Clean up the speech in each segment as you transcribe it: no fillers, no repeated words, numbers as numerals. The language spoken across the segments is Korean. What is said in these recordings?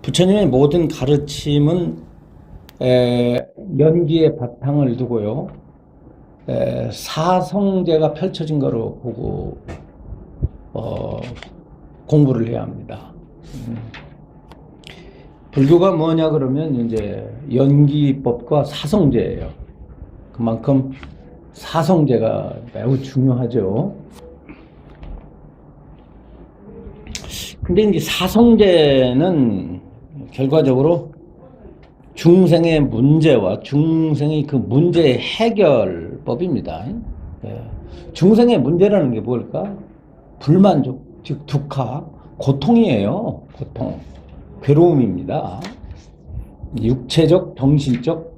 부처님의 모든 가르침은 연기의 바탕을 두고요. 사성제가 펼쳐진 거로 보고 공부를 해야 합니다. 불교가 뭐냐 그러면 이제 연기법과 사성제예요. 그만큼 사성제가 매우 중요하죠. 근데 이제 사성제는 결과적으로 중생의 문제와 중생의 그 문제의 해결법입니다. 중생의 문제라는 게 뭘까? 불만족, 즉 두카, 고통이에요. 고통, 괴로움입니다. 육체적, 정신적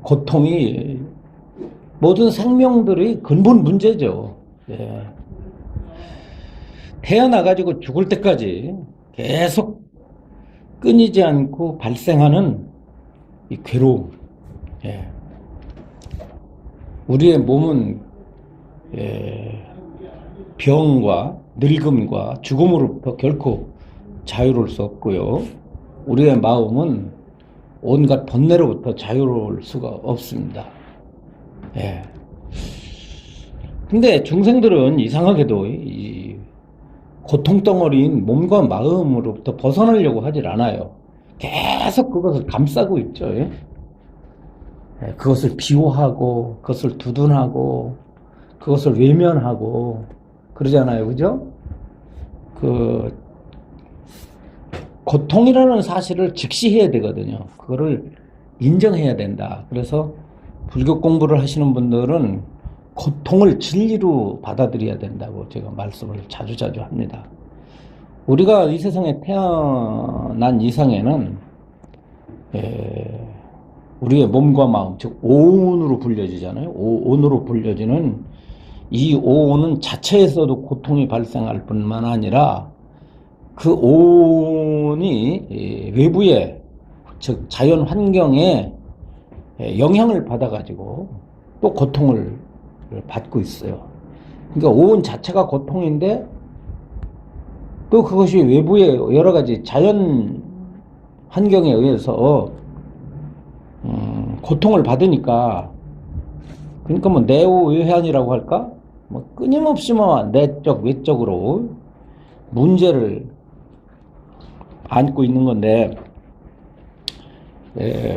고통이 모든 생명들의 근본 문제죠. 태어나가지고 죽을 때까지 계속 끊이지 않고 발생하는 이 괴로움. 우리의 몸은 병과 늙음과 죽음으로부터 결코 자유로울 수 없고요. 우리의 마음은 온갖 번뇌로부터 자유로울 수가 없습니다. 근데 중생들은 이상하게도 이 고통덩어리인 몸과 마음으로부터 벗어나려고 하질 않아요. 계속 그것을 감싸고 있죠. 그것을 비호하고, 그것을 두둔하고, 그것을 외면하고, 그러잖아요. 그죠? 그, 고통이라는 사실을 직시해야 되거든요. 그거를 인정해야 된다. 그래서 불교 공부를 하시는 분들은 고통을 진리로 받아들여야 된다고 제가 말씀을 자주 합니다. 우리가 이 세상에 태어난 이상에는 우리의 몸과 마음, 즉 오온으로 불려지잖아요. 오온으로 불려지는 이 오온은 자체에서도 고통이 발생할 뿐만 아니라 그 오온이 외부의, 즉 자연 환경에 영향을 받아가지고 또 고통을 받고 있어요. 그러니까 오온 자체가 고통인데 또 그것이 외부의 여러 가지 자연 환경에 의해서 고통을 받으니까, 그러니까 뭐 내오외환이라고 할까? 뭐 끊임없이 뭐 내적 외적으로 문제를 안고 있는 건데,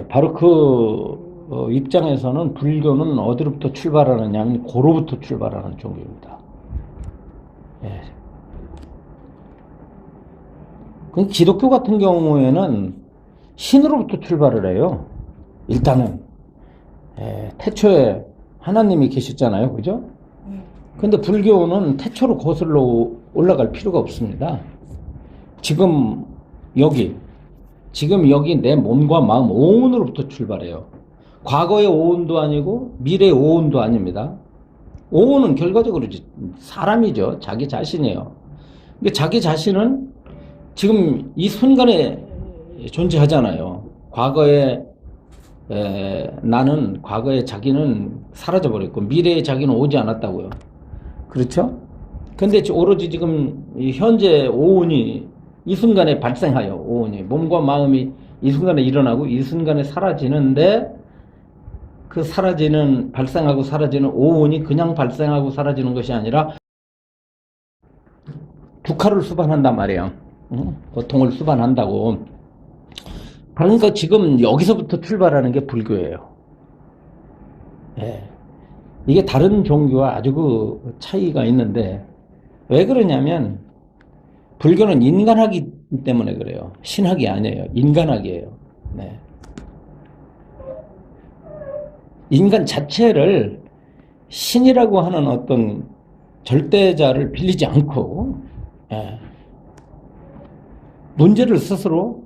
바로 그 입장에서는 불교는 어디로부터 출발하느냐 하면 고로부터 출발하는 종교입니다. 그 기독교 같은 경우에는 신으로부터 출발을 해요. 일단은 태초에 하나님이 계셨잖아요. 그죠? 근데 불교는 태초로 거슬러 올라갈 필요가 없습니다. 지금 여기 내 몸과 마음 오온으로부터 출발해요. 과거의 오온도 아니고 미래의 오온도 아닙니다. 오온은 결과적으로 사람이죠. 자기 자신이에요. 근데 자기 자신은 지금 이 순간에 존재하잖아요. 과거에 나는, 과거의 자기는 사라져버렸고 미래의 자기는 오지 않았다고요. 그렇죠? 근데 오로지 지금 현재 오온이 이 순간에 발생하여, 오온이 몸과 마음이 이 순간에 일어나고 이 순간에 사라지는데, 그 사라지는, 발생하고 사라지는 오온이 그냥 발생하고 사라지는 것이 아니라 두카를 수반한단 말이에요. 고통을 수반한다고. 그러니까 지금 여기서부터 출발하는 게 불교예요. 이게 다른 종교와 아주 그 차이가 있는데, 왜 그러냐면 불교는 인간학이기 때문에 그래요. 신학이 아니에요. 인간학이에요. 인간 자체를 신이라고 하는 어떤 절대자를 빌리지 않고 문제를 스스로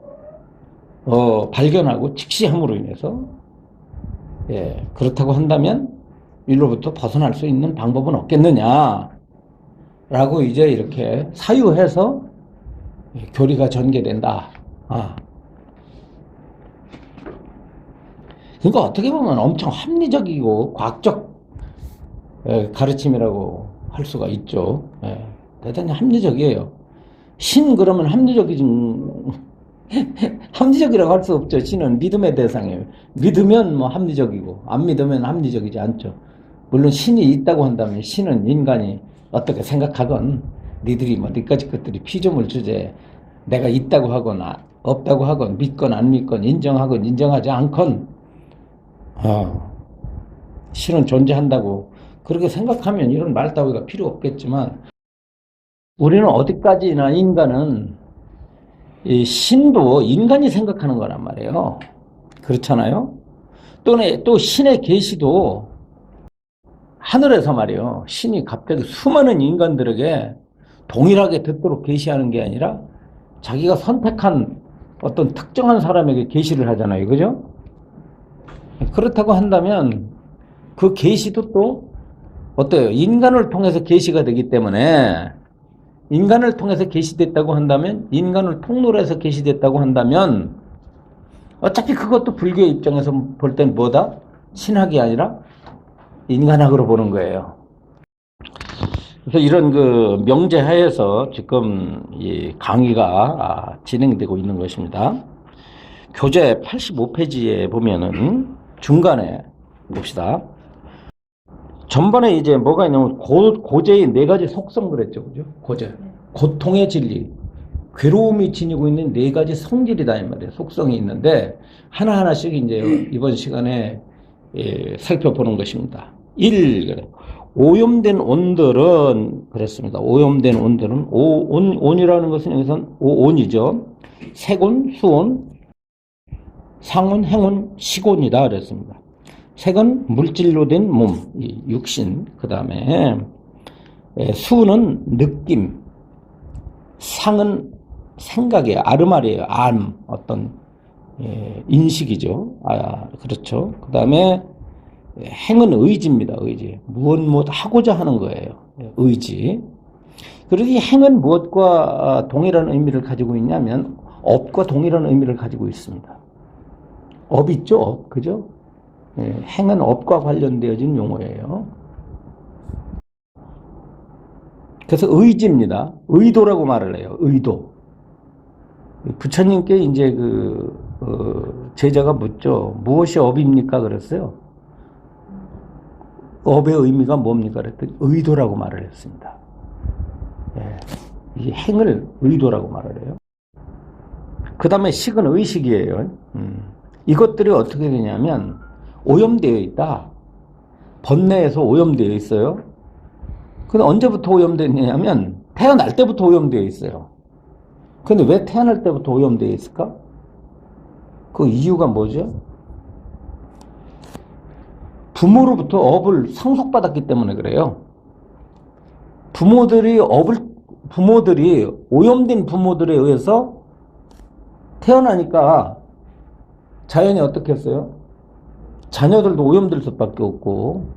발견하고 직시함으로 인해서 그렇다고 한다면 이로부터 벗어날 수 있는 방법은 없겠느냐 라고 이제 이렇게 사유해서 교리가 전개된다. 그러니까 어떻게 보면 엄청 합리적이고 과학적 가르침이라고 할 수가 있죠. 대단히 합리적이에요. 신 그러면 합리적인 합리적이라고 할 수 없죠. 신은 믿음의 대상이에요. 믿으면 뭐 합리적이고 안 믿으면 합리적이지 않죠. 물론 신이 있다고 한다면 신은 인간이 어떻게 생각하건 니들이 뭐 니까지 것들이 피조물 주제에 내가 있다고 하건 없다고 하건 믿건 안 믿건 인정하건 인정하지 않건 신은 존재한다고 그렇게 생각하면 이런 말따위가 필요 없겠지만 우리는 어디까지나 인간은 이 신도 인간이 생각하는 거란 말이에요. 그렇잖아요. 또 신의 계시도 하늘에서 말이에요. 신이 갑자기 수많은 인간들에게 동일하게 듣도록 계시하는 게 아니라 자기가 선택한 어떤 특정한 사람에게 계시를 하잖아요. 그죠? 그렇다고 한다면 그 계시도 또 어때요? 인간을 통해서 계시가 되기 때문에 인간을 통해서 계시됐다고 한다면 인간을 통로로 해서 계시됐다고 한다면 어차피 그것도 불교의 입장에서 볼 땐 뭐다? 신학이 아니라 인간학으로 보는 거예요. 그래서 이런 그 명제하에서 지금 이 강의가 진행되고 있는 것입니다. 교재 85페이지에 보면은 중간에 봅시다. 전반에 이제 뭐가 있냐면 고제의 네 가지 속성 그랬죠. 그죠? 고제. 고통의 진리. 괴로움이 지니고 있는 네 가지 성질이다 이 말이에요. 속성이 있는데 하나하나씩 이제 이번 시간에 살펴보는 것입니다. 1. 그래. 오염된 온들은 그랬습니다. 오염된 온들은 온이라는 것은 여기선 오온이죠. 색온, 수온, 상온, 행온, 식온이다 그랬습니다. 색은 물질로 된 몸, 육신. 그 다음에 수는 느낌, 상은 생각이에요. 아르말이에요. 어떤 인식이죠. 그렇죠. 그 다음에 행은 의지입니다. 의지. 무엇 하고자 하는 거예요. 의지. 그리고 이 행은 무엇과 동일한 의미를 가지고 있냐면 업과 동일한 의미를 가지고 있습니다. 업 있죠? 업. 그죠? 행은 업과 관련되어진 용어예요. 그래서 의지입니다. 의도라고 말을 해요. 의도. 부처님께 이제 제자가 묻죠. 무엇이 업입니까? 그랬어요. 업의 의미가 뭡니까? 그랬더니 의도라고 말을 했습니다. 이 행을 의도라고 말을 해요. 그 다음에 식은 의식이에요. 이것들이 어떻게 되냐면 오염되어 있다. 번뇌에서 오염되어 있어요. 근데 언제부터 오염되냐면 태어날 때부터 오염되어 있어요. 근데 왜 태어날 때부터 오염되어 있을까? 그 이유가 뭐죠? 부모로부터 업을 상속받았기 때문에 그래요. 부모들이 오염된 부모들에 의해서 태어나니까 자연이 어떻게 했어요? 자녀들도 오염될 수밖에 없고,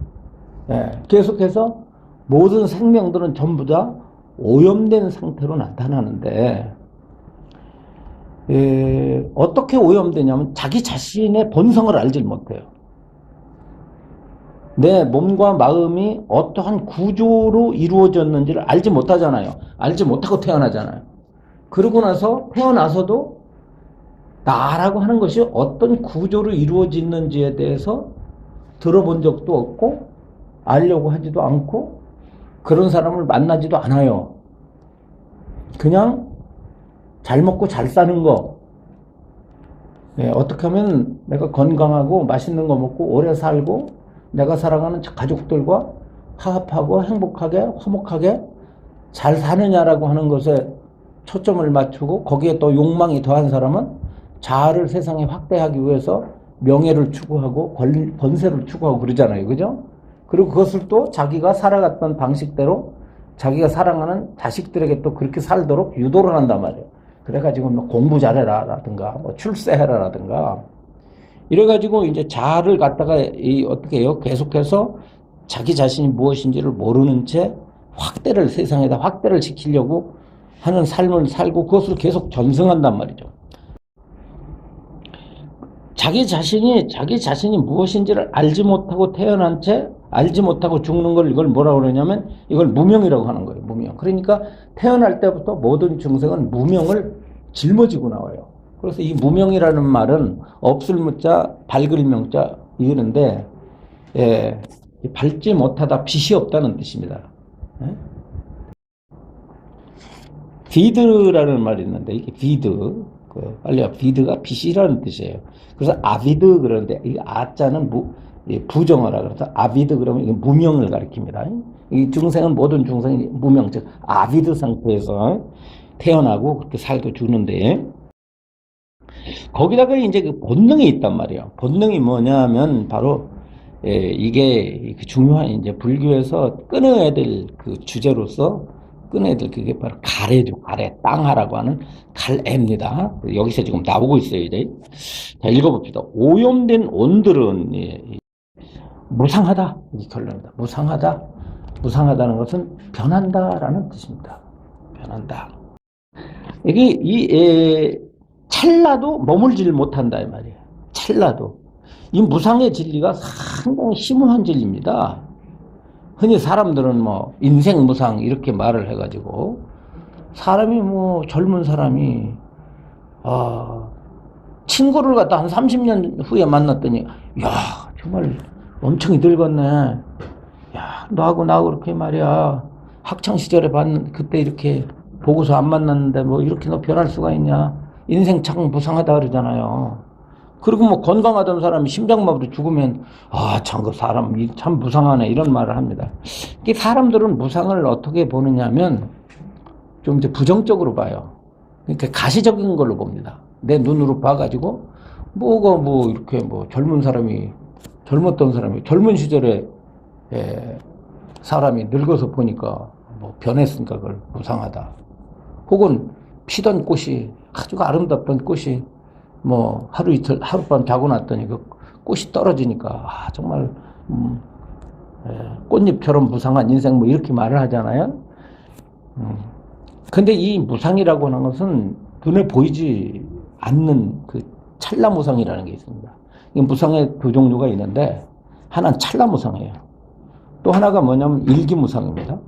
계속해서 모든 생명들은 전부 다 오염된 상태로 나타나는데, 어떻게 오염되냐면 자기 자신의 본성을 알질 못해요. 내 몸과 마음이 어떠한 구조로 이루어졌는지를 알지 못하잖아요. 알지 못하고 태어나잖아요. 그러고 나서 태어나서도 나라고 하는 것이 어떤 구조로 이루어지는지에 대해서 들어본 적도 없고 알려고 하지도 않고 그런 사람을 만나지도 않아요. 그냥 잘 먹고 잘 사는 거. 어떻게 하면 내가 건강하고 맛있는 거 먹고 오래 살고 내가 사랑하는 가족들과 화합하고 행복하게 화목하게 잘 사느냐라고 하는 것에 초점을 맞추고 거기에 또 욕망이 더한 사람은 자아를 세상에 확대하기 위해서 명예를 추구하고 권세를 추구하고 그러잖아요. 그죠? 그리고 그것을 또 자기가 살아갔던 방식대로 자기가 사랑하는 자식들에게 또 그렇게 살도록 유도를 한단 말이에요. 그래가지고 뭐 공부 잘해라 라든가 뭐 출세해라 라든가 이래가지고 이제 자아를 갖다가 어떻게 해요? 계속해서 자기 자신이 무엇인지를 모르는 채 세상에다 확대를 시키려고 하는 삶을 살고 그것을 계속 전승한단 말이죠. 자기 자신이 무엇인지를 알지 못하고 태어난 채 알지 못하고 죽는 걸 이걸 뭐라고 그러냐면 이걸 무명이라고 하는 거예요. 무명. 그러니까 태어날 때부터 모든 중생은 무명을 짊어지고 나와요. 그래서 이 무명이라는 말은 없을 무자, 밝을 명자 이러는데, 예, 밝지 못하다, 빛이 없다는 뜻입니다. 예? 비드라는 말이 있는데, 이게 비드, 빨리 비드가 빛이라는 뜻이에요. 그래서 아비드 그러는데, 이 아자는 부정어라 그래서 아비드 그러면 이게 무명을 가리킵니다. 이 중생은 모든 중생이 무명, 즉 아비드 상태에서 태어나고 그렇게 살고 죽는데, 거기다가 이제 그 본능이 있단 말이에요. 본능이 뭐냐면 바로 이게 중요한 이제 불교에서 끊어야 될 그 주제로서 끊어야 될 그게 바로 가래죠. 가래, 땅하라고 하는 갈애입니다. 여기서 지금 나오고 있어요. 이제 자 읽어봅시다. 오염된 온들은 무상하다 이 결론입니다. 무상하다. 무상하다는 것은 변한다라는 뜻입니다. 변한다. 이게 찰나도 머물지를 못한다 이 말이에요. 찰나도. 이 무상의 진리가 상당히 심오한 진리입니다. 흔히 사람들은 뭐 인생 무상 이렇게 말을 해가지고 사람이 뭐 젊은 사람이 친구를 갖다 한 30년 후에 만났더니 야 정말 엄청 늙었네. 야 너하고 나하고 그렇게 말이야 학창 시절에 그때 이렇게 보고서 안 만났는데 뭐 이렇게 너 변할 수가 있냐. 인생 참 무상하다 그러잖아요. 그리고 뭐 건강하던 사람이 심장마비로 죽으면 참 그 사람이 참 무상하네 이런 말을 합니다. 이 사람들은 무상을 어떻게 보느냐면 좀 이제 부정적으로 봐요. 그러니까 가시적인 걸로 봅니다. 내 눈으로 봐가지고 뭐가 뭐 이렇게 뭐 젊었던 사람이 젊은 시절에 사람이 늙어서 보니까 뭐 변했으니까 그걸 무상하다. 혹은 피던 꽃이 아주 아름답던 꽃이 뭐 하루 이틀 하룻밤 자고 났더니 그 꽃이 떨어지니까 정말 꽃잎처럼 무상한 인생 뭐 이렇게 말을 하잖아요. 근데 이 무상이라고 하는 것은 눈에 보이지 않는 그 찰나 무상이라는 게 있습니다. 이 무상의 두 종류가 있는데 하나는 찰나 무상이에요. 또 하나가 뭐냐면 일기 무상입니다.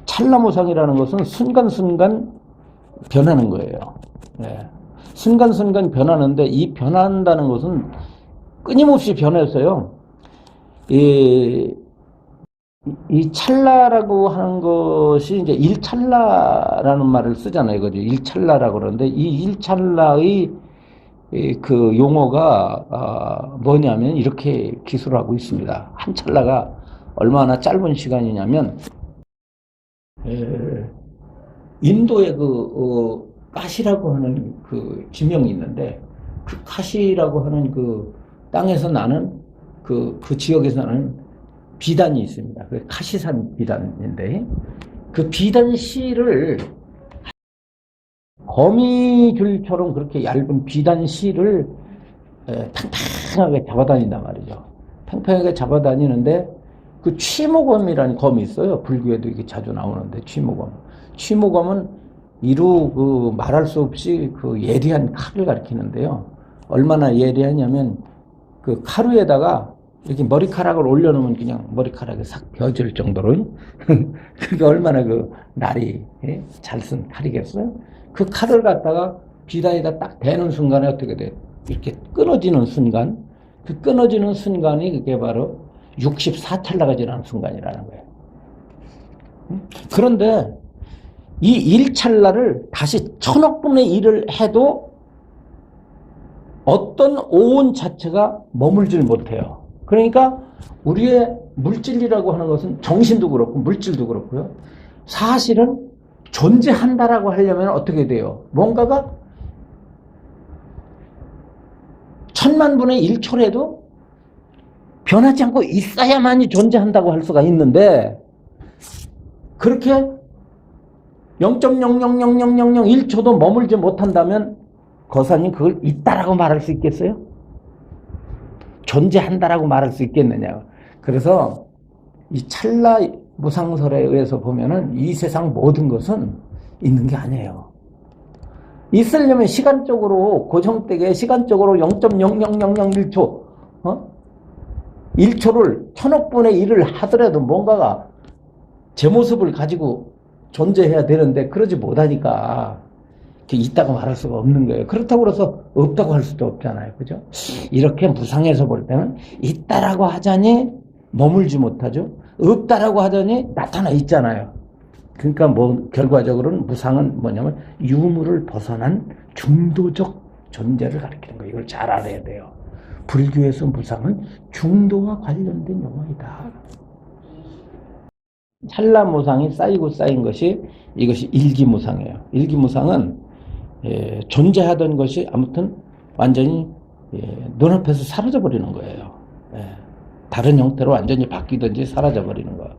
찰나 무상이라는 것은 순간순간 변하는 거예요. 네. 순간순간 변하는데 이 변한다는 것은 끊임없이 변했어요. 이 찰나라고 하는 것이 이제 일찰나라는 말을 쓰잖아요. 그죠? 일찰나라고 그러는데 이 일찰나의 그 용어가 뭐냐면 이렇게 기술하고 있습니다. 한 찰나가 얼마나 짧은 시간이냐면 인도의 카시라고 하는 그 지명이 있는데 그 카시라고 하는 그 땅에서 나는 그 지역에서 나는 비단이 있습니다. 그 카시산 비단인데 그 비단 실을 거미줄처럼 그렇게 얇은 비단 실을 팽팽하게 잡아다닌단 말이죠. 팽팽하게 잡아다니는데 그 취모검이라는 검이 있어요. 불교에도 이게 자주 나오는데 취모검은 이루 말할 수 없이 그 예리한 칼을 가리키는데요. 얼마나 예리하냐면 그 칼위에다가 이렇게 머리카락을 올려놓으면 그냥 머리카락이 싹 벼질 정도로 그게 얼마나 그 날이 잘 쓴 칼이겠어요? 그 칼을 갖다가 비단에다 딱 대는 순간에 어떻게 돼? 이렇게 끊어지는 순간, 그 끊어지는 순간이 그게 바로 64찰나가 지나는 순간이라는 거예요. 그런데 이 1찰나를 다시 1000억분의 1을 해도 어떤 오온 자체가 머물질 못해요. 그러니까 우리의 물질이라고 하는 것은 정신도 그렇고 물질도 그렇고요. 사실은 존재한다라고 하려면 어떻게 돼요? 뭔가가 1000만분의 1초라도 변하지 않고 있어야만이 존재한다고 할 수가 있는데 그렇게 0.0000001초도 머물지 못한다면 거사님 그걸 있다라고 말할 수 있겠어요? 존재한다라고 말할 수 있겠느냐. 그래서 이 찰나 무상설에 의해서 보면은 이 세상 모든 것은 있는 게 아니에요. 있으려면 시간적으로 고정되게 시간적으로 0.00001초 1초를 1000억분의 1을 하더라도 뭔가가 제 모습을 가지고 존재해야 되는데 그러지 못하니까 있다고 말할 수가 없는 거예요. 그렇다고 해서 없다고 할 수도 없잖아요. 그죠? 이렇게 무상에서 볼 때는 있다라고 하자니 머물지 못하죠. 없다라고 하자니 나타나 있잖아요. 그러니까 뭐 결과적으로는 무상은 뭐냐면 유무를 벗어난 중도적 존재를 가리키는 거예요. 이걸 잘 알아야 돼요. 불교에서 무상은 중도와 관련된 용어이다. 찰나무상이 쌓이고 쌓인 것이 이것이 일기무상이에요. 일기무상은 존재하던 것이 아무튼 완전히 눈앞에서 사라져 버리는 거예요. 다른 형태로 완전히 바뀌든지 사라져 버리는 거예요.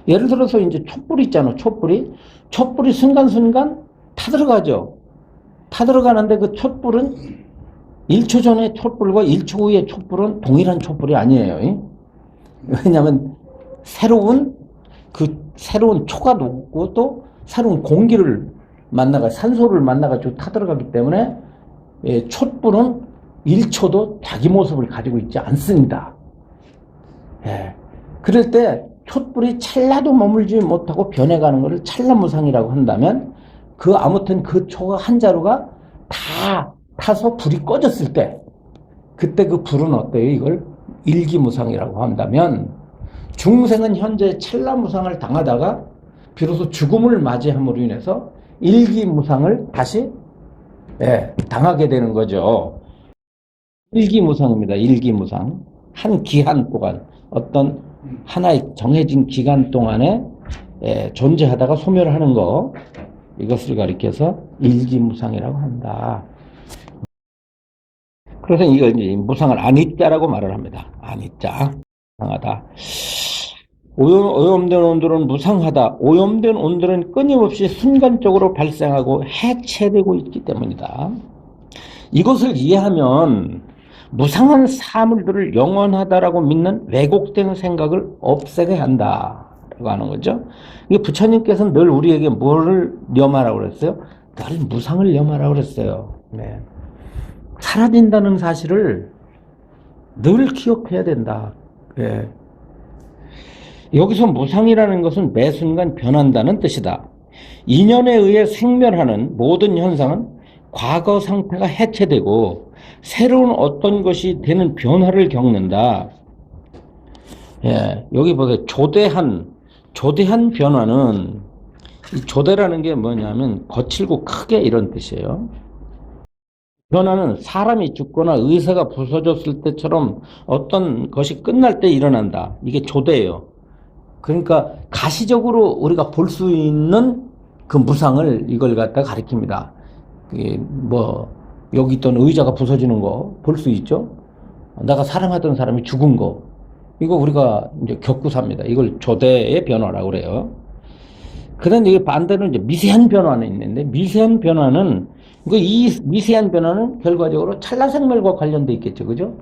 예를 들어서 이제 촛불 있잖아. 촛불이 순간순간 타들어가죠. 타들어가는데 그 촛불은 1초 전의 촛불과 1초 후의 촛불은 동일한 촛불이 아니에요. 왜냐하면 새로운 초가 녹고 또 새로운 공기를 만나가 산소를 만나가지고 타들어가기 때문에 촛불은 1초도 자기 모습을 가지고 있지 않습니다. 그럴 때 촛불이 찰나도 머물지 못하고 변해가는 것을 찰나무상이라고 한다면 아무튼 그 초가 한 자루가 다 타서 불이 꺼졌을 때 그때 그 불은 어때요? 이걸 일기무상이라고 한다면 중생은 현재 찰나무상을 당하다가 비로소 죽음을 맞이함으로 인해서 일기무상을 다시 당하게 되는 거죠. 일기무상입니다. 일기무상. 한 기한 동안 어떤 하나의 정해진 기간 동안에 존재하다가 소멸하는 거 이것을 가리켜서 일기무상이라고 한다. 그래서 이걸 이제 무상을 아니자라고 말을 합니다. 아니자. 무상하다. 오염된 온도는 무상하다. 오염된 온도는 끊임없이 순간적으로 발생하고 해체되고 있기 때문이다. 이것을 이해하면 무상한 사물들을 영원하다라고 믿는 왜곡된 생각을 없애게 한다라고 하는 거죠. 이게 부처님께서는 늘 우리에게 뭐를 염하라고 그랬어요? 늘 무상을 염하라고 그랬어요. 사라진다는 사실을 늘 기억해야 된다. 여기서 무상이라는 것은 매 순간 변한다는 뜻이다. 인연에 의해 생멸하는 모든 현상은 과거 상태가 해체되고 새로운 어떤 것이 되는 변화를 겪는다. 여기 보세요. 조대한 변화는 이 조대라는 게 뭐냐면 거칠고 크게 이런 뜻이에요. 변화는 사람이 죽거나 의사가 부서졌을 때처럼 어떤 것이 끝날 때 일어난다. 이게 조대예요. 그러니까 가시적으로 우리가 볼 수 있는 그 무상을 이걸 갖다 가리킵니다. 여기 있던 의자가 부서지는 거 볼 수 있죠? 내가 사랑하던 사람이 죽은 거 이거 우리가 이제 겪고 삽니다. 이걸 조대의 변화라고 그래요. 그런데 이 반대로 이제 미세한 변화는 있는데 미세한 변화는 이 미세한 변화는 결과적으로 찰나생멸과 관련돼 있겠죠, 그죠?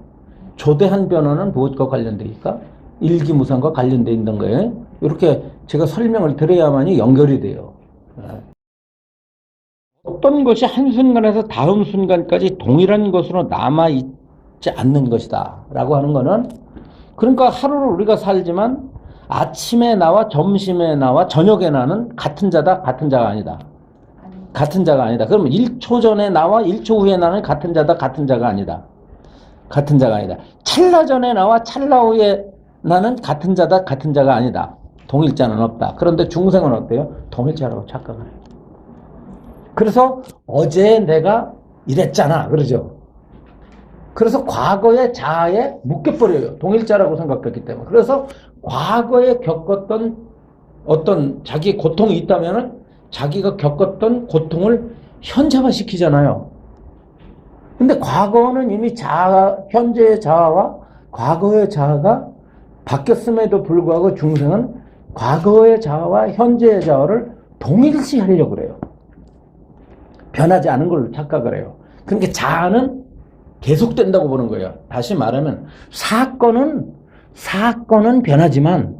조대한 변화는 무엇과 관련돼 있을까? 일기무상과 관련돼 있는 거예요. 이렇게 제가 설명을 드려야만이 연결이 돼요. 어떤 것이 한순간에서 다음 순간까지 동일한 것으로 남아있지 않는 것이다 라고 하는 거는 그러니까 하루를 우리가 살지만 아침에 나와 점심에 나와 저녁에 나는 같은 자다 같은 자가 아니다. 같은 자가 아니다. 그러면 1초 전에 나와 1초 후에 나는 같은 자다 같은 자가 아니다. 같은 자가 아니다. 찰나 전에 나와 찰나 후에 나는 같은 자다 같은 자가 아니다. 동일자는 없다. 그런데 중생은 어때요? 동일자라고 착각을 해요. 그래서 어제 내가 이랬잖아 그러죠. 그래서 과거의 자아에 묶여버려요. 동일자라고 생각했기 때문에. 그래서 과거에 겪었던 어떤 자기의 고통이 있다면 자기가 겪었던 고통을 현재화시키잖아요. 근데 과거는 이미 현재의 자아와 과거의 자아가 바뀌었음에도 불구하고 중생은 과거의 자아와 현재의 자아를 동일시 하려고 그래요. 변하지 않은 걸로 착각을 해요. 그러니까 자아는 계속된다고 보는 거예요. 다시 말하면 사건은 변하지만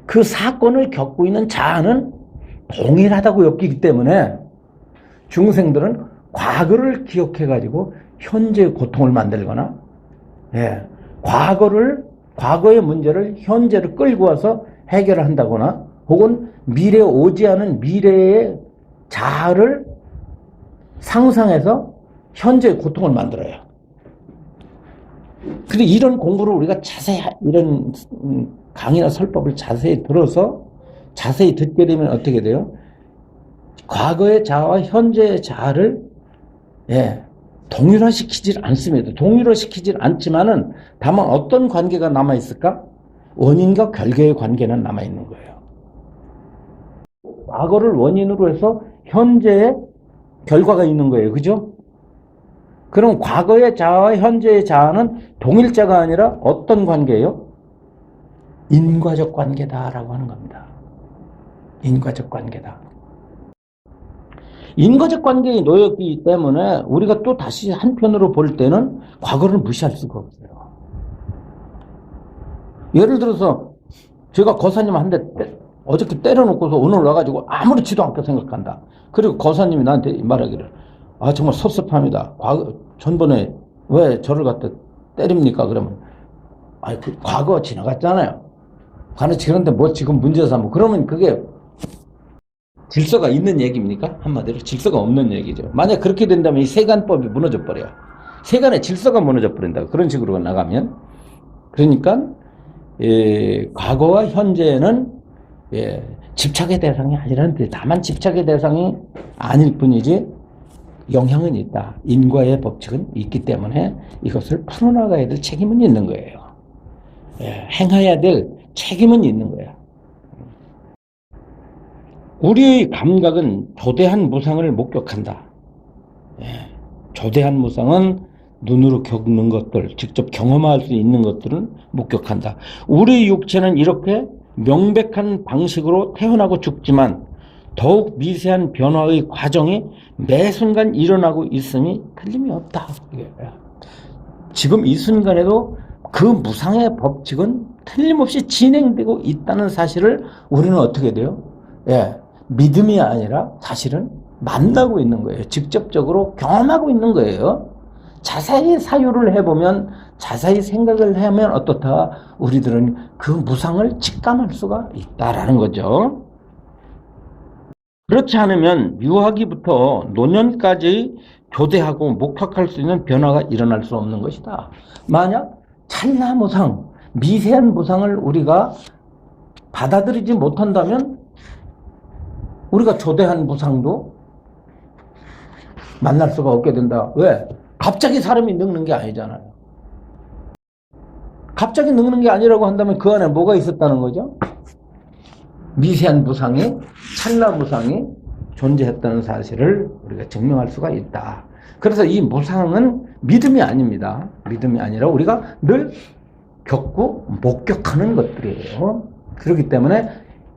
그 사건을 겪고 있는 자아는 동일하다고 여기기 때문에 중생들은 과거를 기억해가지고 현재의 고통을 만들거나 과거의 문제를 현재로 끌고 와서 해결을 한다거나 혹은 미래에 오지 않은 미래의 자아를 상상해서 현재의 고통을 만들어요. 그리고 이런 공부를 우리가 자세히, 이런 강의나 설법을 자세히 들어서 자세히 듣게 되면 어떻게 돼요? 과거의 자아와 현재의 자아를, 예, 동일화시키질 않습니다. 동일화시키질 않지만은 다만 어떤 관계가 남아있을까? 원인과 결과의 관계는 남아있는 거예요. 과거를 원인으로 해서 현재의 결과가 있는 거예요. 그죠? 그럼 과거의 자아와 현재의 자아는 동일자가 아니라 어떤 관계예요? 인과적 관계다라고 하는 겁니다. 인과적 관계다. 인과적 관계에 놓였기 때문에 우리가 또 다시 한편으로 볼 때는 과거를 무시할 수가 없어요. 예를 들어서 제가 거사님 한 대 어저께 때려놓고서 오늘 와가지고 아무렇지도 않게 생각한다. 그리고 거사님이 나한테 말하기를, 아 정말 섭섭합니다. 전번에 왜 저를 갖다 때립니까? 그러면 그 과거 지나갔잖아요. 그런데 뭐 지금 문제 삼고, 그러면 그게 질서가 있는 얘기입니까? 한마디로 질서가 없는 얘기죠. 만약 그렇게 된다면 이 세간법이 무너져 버려요. 세간의 질서가 무너져 버린다. 그런 식으로 나가면. 그러니까 과거와 현재는 집착의 대상이 아니라는데, 다만 집착의 대상이 아닐 뿐이지 영향은 있다. 인과의 법칙은 있기 때문에 이것을 풀어나가야 될 책임은 있는 거예요. 행해야 될 책임은 있는 거야. 우리의 감각은 조대한 무상을 목격한다. 조대한 무상은 눈으로 겪는 것들, 직접 경험할 수 있는 것들을 목격한다. 우리 육체는 이렇게 명백한 방식으로 태어나고 죽지만 더욱 미세한 변화의 과정이 매 순간 일어나고 있음이 틀림이 없다. 지금 이 순간에도 그 무상의 법칙은 틀림없이 진행되고 있다는 사실을 우리는 어떻게 돼요? 믿음이 아니라 사실은 만나고 있는 거예요. 직접적으로 경험하고 있는 거예요. 자세히 사유를 해보면, 자세히 생각을 하면 어떻다? 우리들은 그 무상을 직감할 수가 있다라는 거죠. 그렇지 않으면 유아기부터 노년까지 교대하고 목격할 수 있는 변화가 일어날 수 없는 것이다. 만약 찰나 무상, 미세한 무상을 우리가 받아들이지 못한다면 우리가 조대한 무상도 만날 수가 없게 된다. 왜? 갑자기 사람이 늙는 게 아니잖아요. 갑자기 늙는 게 아니라고 한다면 그 안에 뭐가 있었다는 거죠? 미세한 무상이, 찰나 무상이 존재했다는 사실을 우리가 증명할 수가 있다. 그래서 이 무상은 믿음이 아닙니다. 믿음이 아니라 우리가 늘 겪고 목격하는 것들이에요. 그렇기 때문에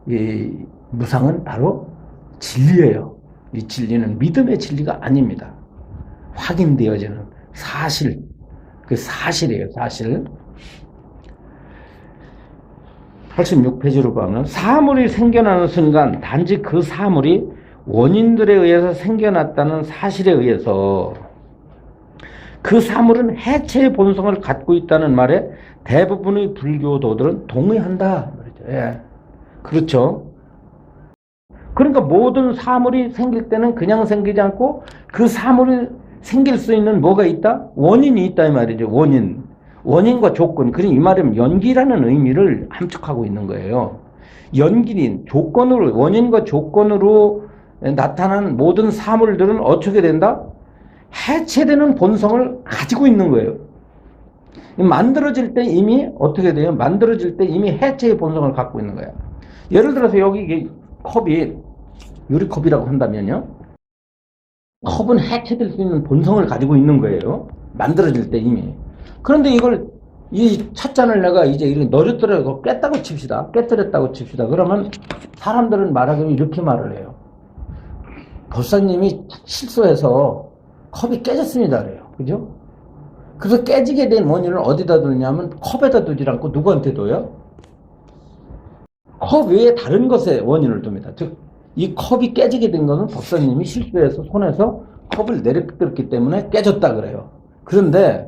이 무상은 바로 진리예요. 이 진리는 믿음의 진리가 아닙니다. 확인되어지는 사실, 그 사실이에요. 사실. 86페이지로 보면 사물이 생겨나는 순간 단지 그 사물이 원인들에 의해서 생겨났다는 사실에 의해서 그 사물은 해체의 본성을 갖고 있다는 말에 대부분의 불교도들은 동의한다. 그렇죠. 그러니까 모든 사물이 생길 때는 그냥 생기지 않고 그 사물이 생길 수 있는 뭐가 있다? 원인이 있다 이 말이죠. 원인과 조건. 그러니 이 말이면 연기라는 의미를 함축하고 있는 거예요. 연기인 조건으로, 원인과 조건으로 나타난 모든 사물들은 어떻게 된다? 해체되는 본성을 가지고 있는 거예요. 만들어질 때 이미 어떻게 돼요? 만들어질 때 이미 해체의 본성을 갖고 있는 거예요. 예를 들어서 여기 컵이 유리컵이라고 한다면요. 컵은 해체될 수 있는 본성을 가지고 있는 거예요. 만들어질 때 이미. 그런데 이 찻잔을 내가 이제 이렇게 너렸더라고 깼다고 칩시다. 깨뜨렸다고 칩시다. 그러면 사람들은 말하기는 이렇게 말을 해요. 보사님이 실수해서 컵이 깨졌습니다. 그래요. 그죠? 그래서 깨지게 된 원인을 어디다 두냐면 컵에다 두지 않고 누구한테 둬요? 컵 외에 다른 것에 원인을 둡니다. 즉, 이 컵이 깨지게 된 것은 법사님이 실수해서 손에서 컵을 내려뜨렸기 때문에 깨졌다 그래요. 그런데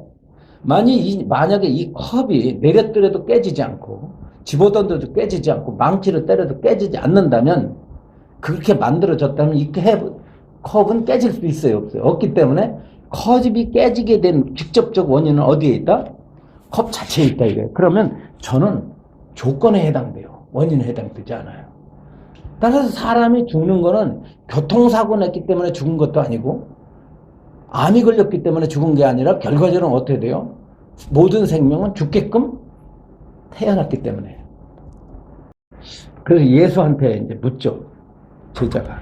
만약에 이 컵이 내려뜨려도 깨지지 않고 집어던져도 깨지지 않고 망치를 때려도 깨지지 않는다면, 그렇게 만들어졌다면 컵은 깨질 수 있어요, 없어요? 없기 때문에 컵이 깨지게 된 직접적 원인은 어디에 있다? 컵 자체에 있다 이거예요. 그러면 저는 조건에 해당돼요. 원인에 해당되지 않아요. 따라서 사람이 죽는 거는 교통사고 냈기 때문에 죽은 것도 아니고 암이 걸렸기 때문에 죽은 게 아니라 결과적으로 어떻게 돼요? 모든 생명은 죽게끔 태어났기 때문에. 그래서 예수한테 이제 묻죠. 제자가.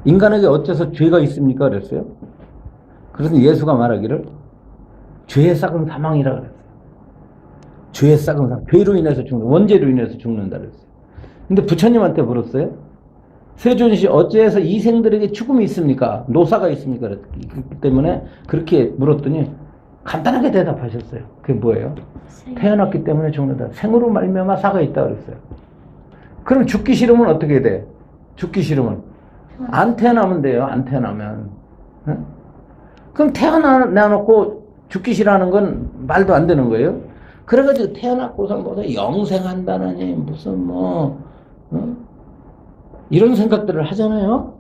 인간에게 어째서 죄가 있습니까? 그랬어요. 그래서 예수가 말하기를 죄의 싹은 사망이라 그랬어요. 죄의 싹은 사망. 죄로 인해서 죽는, 원죄로 인해서 죽는다 그랬어요. 근데 부처님한테 물었어요. 세존시 어째서 이생들에게 죽음이 있습니까? 노사가 있습니까? 그렇기 때문에 그렇게 물었더니 간단하게 대답하셨어요. 그게 뭐예요? 태어났기 때문에 죽는다. 생으로 말미암아 사가 있다 그랬어요. 그럼 죽기 싫으면 어떻게 돼? 죽기 싫으면 안 태어나면 돼요. 안 태어나면. 응? 그럼 태어나놓고 죽기 싫어하는 건 말도 안 되는 거예요. 그래가지고 태어났고서 뭐 영생한다느니 무슨 뭐 이런 생각들을 하잖아요.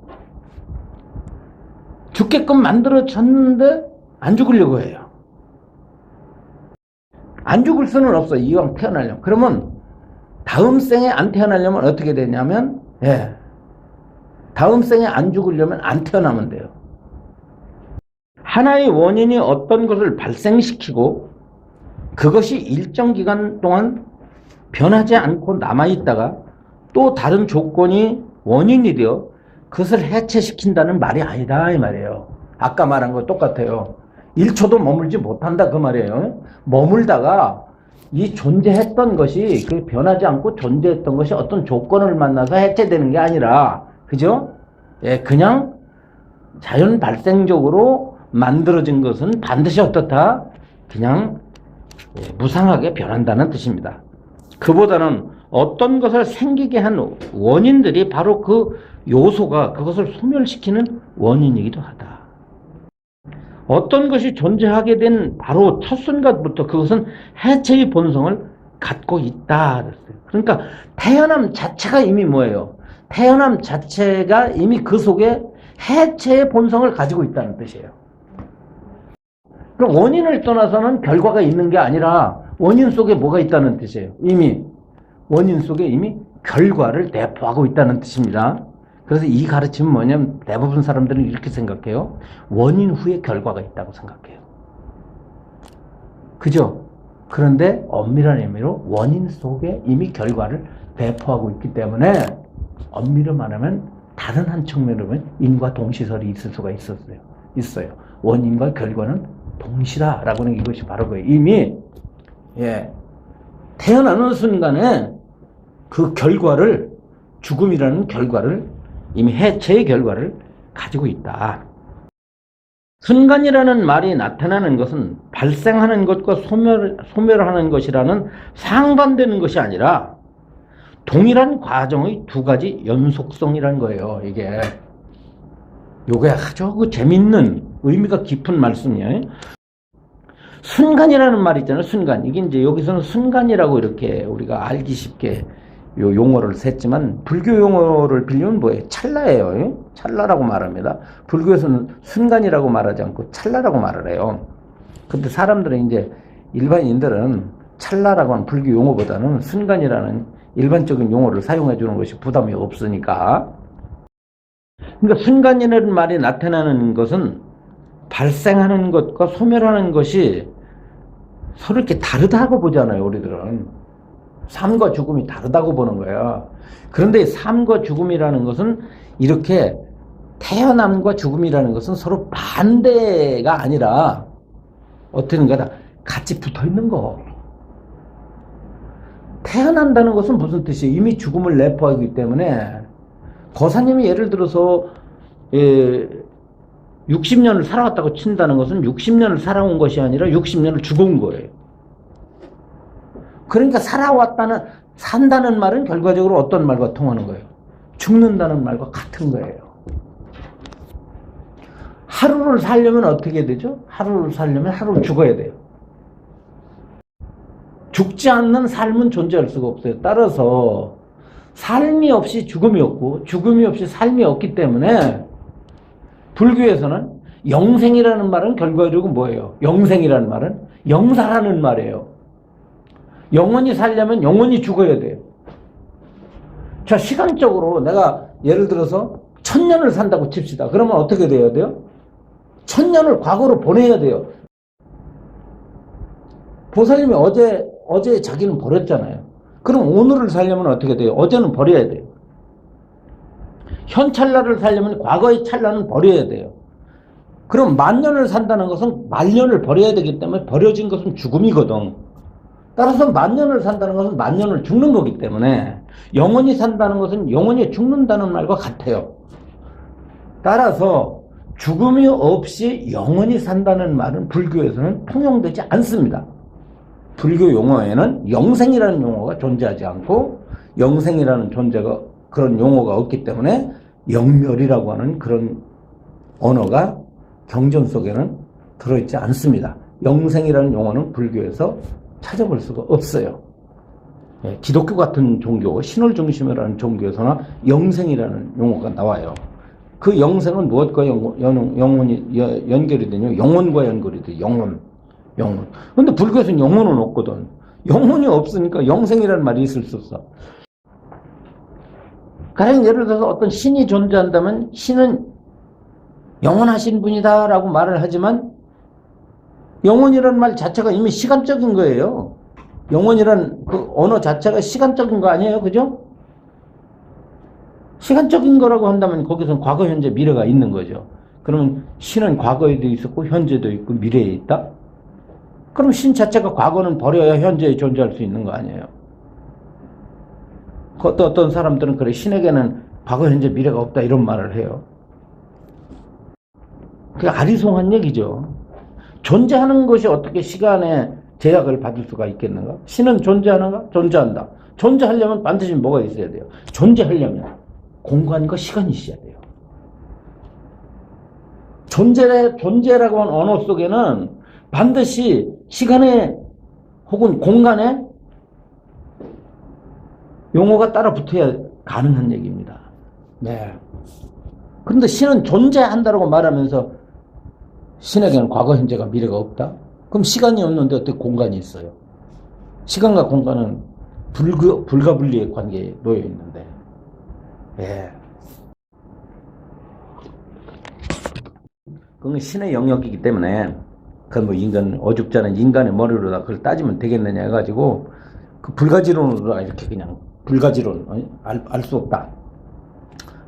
죽게끔 만들어졌는데 안 죽으려고 해요. 안 죽을 수는 없어. 이왕 태어나려면. 그러면 다음 생에 안 태어나려면 어떻게 되냐면 다음 생에 안 죽으려면 안 태어나면 돼요. 하나의 원인이 어떤 것을 발생시키고 그것이 일정 기간 동안 변하지 않고 남아있다가 또 다른 조건이 원인이 되어 그것을 해체시킨다는 말이 아니다 이 말이에요. 아까 말한 거 똑같아요. 1초도 머물지 못한다 그 말이에요. 머물다가 이 존재했던 것이 그 변하지 않고 존재했던 것이 어떤 조건을 만나서 해체되는 게 아니라 그죠? 그냥 자연 발생적으로 만들어진 것은 반드시 어떻다? 그냥 무상하게 변한다는 뜻입니다. 그보다는 어떤 것을 생기게 한 원인들이 바로 그 요소가 그것을 소멸시키는 원인이기도 하다. 어떤 것이 존재하게 된 바로 첫 순간부터 그것은 해체의 본성을 갖고 있다. 그러니까 태어남 자체가 이미 뭐예요? 태어남 자체가 이미 그 속에 해체의 본성을 가지고 있다는 뜻이에요. 그럼 원인을 떠나서는 결과가 있는 게 아니라 원인 속에 뭐가 있다는 뜻이에요. 이미 원인 속에 이미 결과를 내포하고 있다는 뜻입니다. 그래서 이 가르침은 뭐냐면 대부분 사람들은 이렇게 생각해요. 원인 후에 결과가 있다고 생각해요. 그죠? 그런데 엄밀한 의미로 원인 속에 이미 결과를 내포하고 있기 때문에 엄밀히 말하면 다른 한 측면으로 보면 인과 동시설이 있을 수가 있어요. 원인과 결과는 동시다라고 하는 이것이 바로 거예요. 이미 태어나는 순간에 그 결과를 죽음이라는 결과를 이미 해체의 결과를 가지고 있다. 순간이라는 말이 나타나는 것은 발생하는 것과 소멸하는 것이라는 상반되는 것이 아니라 동일한 과정의 두 가지 연속성이라는 거예요. 이게 아주 재밌는 의미가 깊은 말씀이에요. 순간이라는 말 있잖아요. 순간. 이게 이제 여기서는 순간이라고 이렇게 우리가 알기 쉽게 요 용어를 셌지만 불교 용어를 빌리면 뭐예요? 찰나예요. 찰나라고 말합니다. 불교에서는 순간이라고 말하지 않고 찰나라고 말을 해요. 근데 사람들은 이제 일반인들은 찰나라고 하는 불교 용어보다는 순간이라는 일반적인 용어를 사용해 주는 것이 부담이 없으니까. 그러니까 순간이라는 말이 나타나는 것은 발생하는 것과 소멸하는 것이 서로 이렇게 다르다고 보잖아요. 우리들은. 삶과 죽음이 다르다고 보는 거예요. 그런데 삶과 죽음이라는 것은 이렇게 태어남과 죽음이라는 것은 서로 반대가 아니라 어떻게 거다 같이 붙어 있는 거. 태어난다는 것은 무슨 뜻이에요? 이미 죽음을 내포하기 때문에 거사님이 예를 들어서 60년을 살아왔다고 친다는 것은 60년을 살아온 것이 아니라 60년을 죽어온 거예요. 그러니까 산다는 말은 결과적으로 어떤 말과 통하는 거예요? 죽는다는 말과 같은 거예요. 하루를 살려면 어떻게 되죠? 하루를 살려면 하루를 죽어야 돼요. 죽지 않는 삶은 존재할 수가 없어요. 따라서 삶이 없이 죽음이 없고 죽음이 없이 삶이 없기 때문에 불교에서는 영생이라는 말은 결과적으로 뭐예요? 영생이라는 말은 영사라는 말이에요. 영원히 살려면 영원히 죽어야 돼요. 자, 시간적으로 내가 예를 들어서 1000년을 산다고 칩시다. 그러면 어떻게 돼야 돼요? 1000년을 과거로 보내야 돼요. 보살님이 어제 자기는 버렸잖아요. 그럼 오늘을 살려면 어떻게 돼요? 어제는 버려야 돼요. 현 찰나를 살려면 과거의 찰나는 버려야 돼요. 그럼 만년을 산다는 것은 만년을 버려야 되기 때문에 버려진 것은 죽음이거든. 따라서 만년을 산다는 것은 만년을 죽는 거기 때문에 영원히 산다는 것은 영원히 죽는다는 말과 같아요. 따라서 죽음이 없이 영원히 산다는 말은 불교에서는 통용되지 않습니다. 불교 용어에는 영생이라는 용어가 존재하지 않고 영생이라는 존재가 그런 용어가 없기 때문에 영멸이라고 하는 그런 언어가 경전 속에는 들어있지 않습니다. 영생이라는 용어는 불교에서 찾아볼 수가 없어요. 기독교 같은 종교, 신을 중심으로 종교에서나 영생이라는 용어가 나와요. 그 영생은 무엇과 영혼이 연결이 되냐? 영혼과 연결이 돼. 영혼. 근데 불교에서는 영혼은 없거든. 영혼이 없으니까 영생이라는 말이 있을 수 없어. 가령 예를 들어서 어떤 신이 존재한다면 신은 영원하신 분이다라고 말을 하지만 영혼이라는 말 자체가 이미 시간적인 거예요. 영혼이란 그 언어 자체가 시간적인 거 아니에요? 그죠? 시간적인 거라고 한다면 거기서는 과거, 현재, 미래가 있는 거죠. 그러면 신은 과거에도 있었고 현재도 있고 미래에 있다? 그럼 신 자체가 과거는 버려야 현재에 존재할 수 있는 거 아니에요? 어떤 사람들은 그래, 신에게는 과거, 현재, 미래가 없다 이런 말을 해요. 그게 아리송한 얘기죠. 존재하는 것이 어떻게 시간의 제약을 받을 수가 있겠는가? 신은 존재하는가? 존재한다. 존재하려면 반드시 뭐가 있어야 돼요? 존재하려면 공간과 시간이 있어야 돼요. 존재라고 하는 언어 속에는 반드시 시간에 혹은 공간에 용어가 따라 붙어야 가능한 얘기입니다. 네. 그런데 신은 존재한다라고 말하면서 신에게는 과거, 현재가, 미래가 없다? 그럼 시간이 없는데 어떻게 공간이 있어요? 시간과 공간은 불가분리의 관계에 놓여 있는데. 예. 그건 신의 영역이기 때문에, 그건 어줍잖은 인간의 머리로다 그걸 따지면 되겠느냐 해가지고, 그 불가지론으로 이렇게 그냥, 불가지론, 알 수 없다.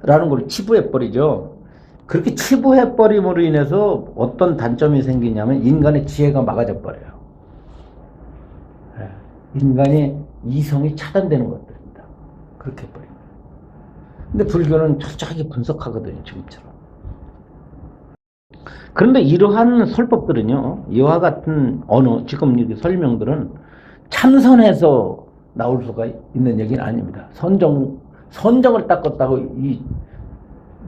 라는 걸 치부해버리죠. 그렇게 치부해버림으로 인해서 어떤 단점이 생기냐면 인간의 지혜가 막아져 버려요. 인간의 이성이 차단되는 것들입니다. 그렇게 해버려요. 근데 불교는 철저하게 분석하거든요, 지금처럼. 그런데 이러한 설법들은요, 이와 같은 지금 이 설명들은 참선해서 나올 수가 있는 얘기는 아닙니다. 선정을 닦았다고 이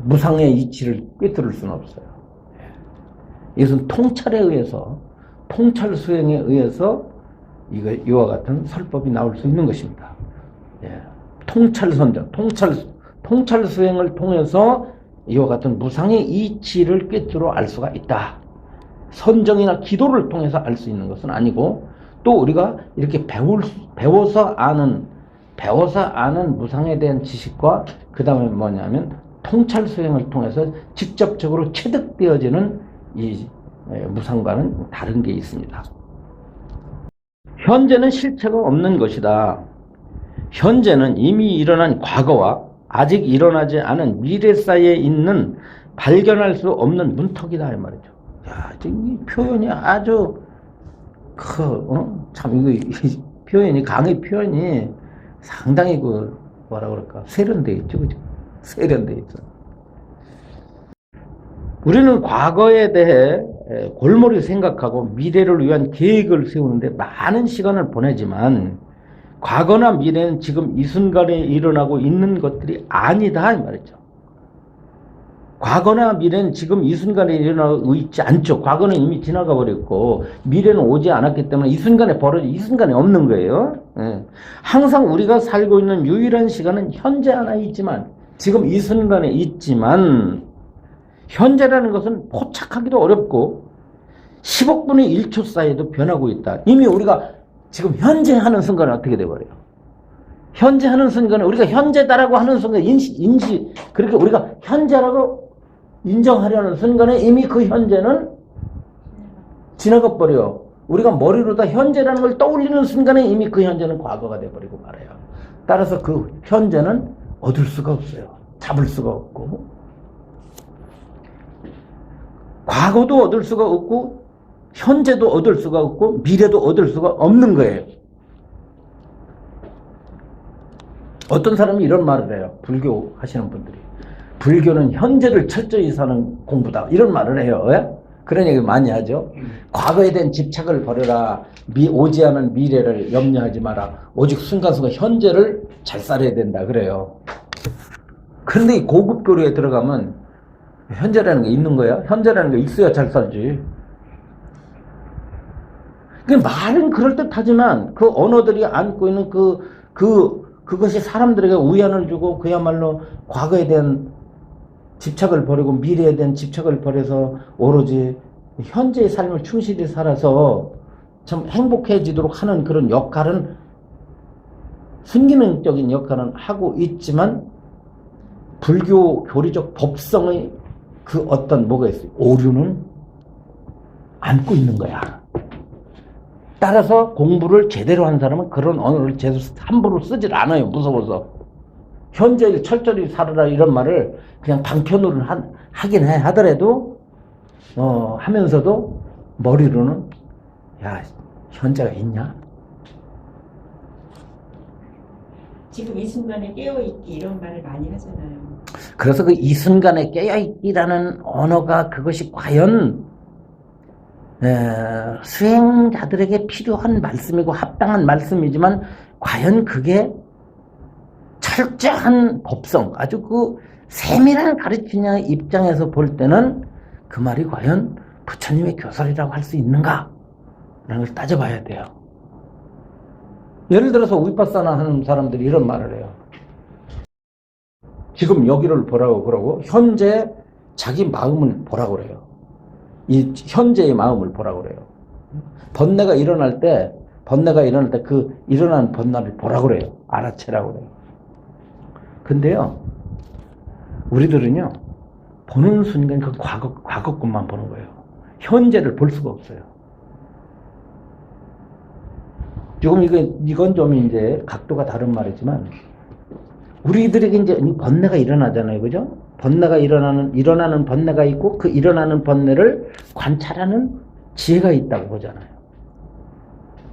무상의 이치를 꿰뚫을 수는 없어요. 이것은 통찰에 의해서, 통찰 수행에 의해서 이와 같은 설법이 나올 수 있는 것입니다. 통찰 선정, 통찰 수행을 통해서 이와 같은 무상의 이치를 꿰뚫어 알 수가 있다. 선정이나 기도를 통해서 알 수 있는 것은 아니고, 또 우리가 이렇게 배워서 아는 무상에 대한 지식과 그 다음에 뭐냐면 통찰 수행을 통해서 직접적으로 체득되어지는 이 무상과는 다른 게 있습니다. 현재는 실체가 없는 것이다. 현재는 이미 일어난 과거와 아직 일어나지 않은 미래 사이에 있는 발견할 수 없는 문턱이다 이 말이죠. 야, 이 표현이 아주 참 이거 표현이 강의 표현이 상당히 뭐라 그럴까 세련되어 있죠, 그죠? 세련되어 있어. 우리는 과거에 대해 골몰이 생각하고 미래를 위한 계획을 세우는데 많은 시간을 보내지만 과거나 미래는 지금 이 순간에 일어나고 있는 것들이 아니다 이 말이죠. 과거나 미래는 지금 이 순간에 일어나고 있지 않죠. 과거는 이미 지나가 버렸고 미래는 오지 않았기 때문에 이 순간에 이 순간에 없는 거예요. 항상 우리가 살고 있는 유일한 시간은 현재 하나 있지만 지금 이 순간에 있지만 현재라는 것은 포착하기도 어렵고 10억 분의 1초 사이에도 변하고 있다. 이미 우리가 지금 현재 하는 순간은 어떻게 돼버려요? 현재 하는 순간에 우리가 현재다라고 하는 순간 인지 그렇게 우리가 현재라고 인정하려는 순간에 이미 그 현재는 지나가 버려. 우리가 머리로 다 현재라는 걸 떠올리는 순간에 이미 그 현재는 과거가 돼버리고 말아요. 따라서 그 현재는 얻을 수가 없어요. 잡을 수가 없고 과거도 얻을 수가 없고 현재도 얻을 수가 없고 미래도 얻을 수가 없는 거예요. 어떤 사람이 이런 말을 해요. 불교 하시는 분들이. 불교는 현재를 철저히 사는 공부다. 이런 말을 해요. 왜? 그런 얘기 많이 하죠. 과거에 대한 집착을 버려라. 오지 않은 미래를 염려하지 마라. 오직 순간순간 현재를 잘 살아야 된다. 그래요. 그런데 이 고급 교류에 들어가면 현재라는 게 있는 거야? 현재라는 게 있어야 잘 살지. 말은 그럴듯하지만 그 언어들이 안고 있는 그것이 사람들에게 우연을 주고 그야말로 과거에 대한 집착을 버리고 미래에 대한 집착을 버려서 오로지 현재의 삶을 충실히 살아서 참 행복해지도록 하는 그런 역할은 순기능적인 역할은 하고 있지만 불교 교리적 법성의 그 어떤 뭐가 있어요? 오류는 안고 있는 거야. 따라서 공부를 제대로 한 사람은 그런 언어를 제대로 함부로 쓰질 않아요. 무서워서. 현재를 철저히 살아라 이런 말을 그냥 방편으로 하긴 하더라도 하면서도 머리로는 야 현재가 있냐? 지금 이 순간에 깨어있기 이런 말을 많이 하잖아요. 그래서 그 이 순간에 깨어있기라는 언어가 그것이 과연 수행자들에게 필요한 말씀이고 합당한 말씀이지만 과연 그게 철저한 법성, 아주 그 세밀한 가르치냐의 입장에서 볼 때는 그 말이 과연 부처님의 교설이라고 할 수 있는가? 라는 걸 따져봐야 돼요. 예를 들어서 위파사나 하는 사람들이 이런 말을 해요. 지금 여기를 보라고 그러고 현재 자기 마음을 보라고 그래요. 이 현재의 마음을 보라고 그래요. 번뇌가 일어날 때 그 일어난 번뇌를 보라고 그래요. 알아채라고 그래요. 근데요, 우리들은요, 보는 순간 그 과거 것만 보는 거예요. 현재를 볼 수가 없어요. 조금 이건 좀 이제 각도가 다른 말이지만, 우리들에게 이제 번뇌가 일어나잖아요. 그죠? 번뇌가 일어나는 번뇌가 있고, 그 일어나는 번뇌를 관찰하는 지혜가 있다고 보잖아요.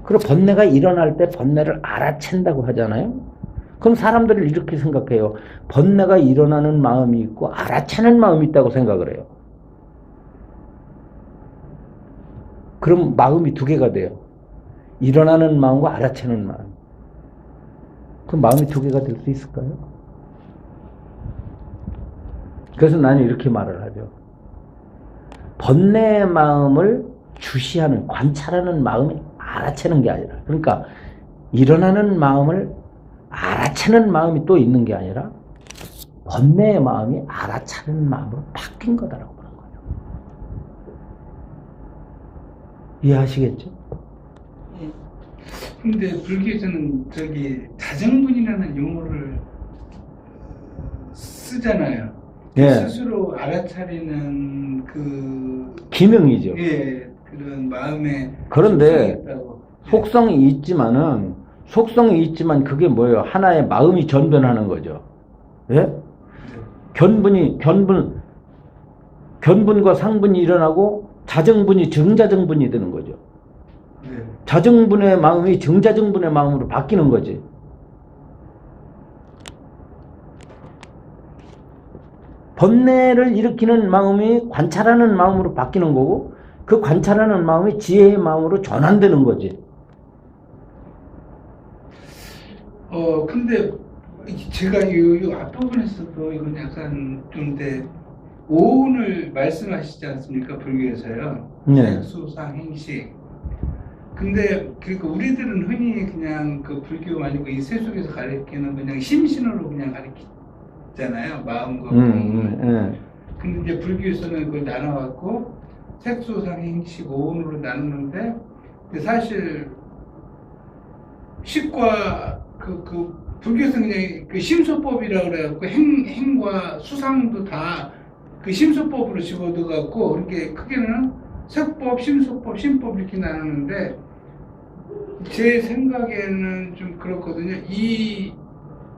그리고 번뇌가 일어날 때 번뇌를 알아챈다고 하잖아요. 그럼 사람들이 이렇게 생각해요. 번뇌가 일어나는 마음이 있고 알아채는 마음이 있다고 생각을 해요. 그럼 마음이 두 개가 돼요. 일어나는 마음과 알아채는 마음. 그럼 마음이 두 개가 될 수 있을까요? 그래서 나는 이렇게 말을 하죠. 번뇌의 마음을 주시하는, 관찰하는 마음이 알아채는 게 아니라, 그러니까 일어나는 마음을 알아채는 마음이 또 있는 게 아니라 번뇌의 마음이 알아차는 마음으로 바뀐 거다라고 보는 거예요. 이해하시겠죠? 네. 근데 불교에서는 자정분이라는 용어를 쓰잖아요. 예. 스스로 알아차리는 그 기능이죠. 예, 그런 마음의 그런데 속성이 있다고. 속성이 있지만 그게 뭐예요? 하나의 마음이 전변하는 거죠. 예? 견분과 상분이 일어나고 자정분이 증자정분이 되는 거죠. 네. 자정분의 마음이 증자정분의 마음으로 바뀌는 거지. 번뇌를 일으키는 마음이 관찰하는 마음으로 바뀌는 거고 그 관찰하는 마음이 지혜의 마음으로 전환되는 거지. 근데 제가 이 앞부분에서도 이건 약간 좀데 오운을 말씀하시지 않습니까? 불교에서요. 네. 수상 행식. 근데 그러니까 우리들은 흔히 그냥 그 불교 아니고 이 세속에서 가르치는 그냥 심신으로 그냥 가르치잖아요. 마음과 마음을. 근데 이제 불교에서는 그걸 나눠갖고 색소상행식 오온으로 나누는데 근데 사실 식과 불교에서는 그냥 그 심소법이라고 그래갖고 행과 수상도 다 그 심소법으로 집어넣어갖고 이렇게 크게는 색법, 심소법, 신법 이렇게 나누는데 제 생각에는 좀 그렇거든요. 이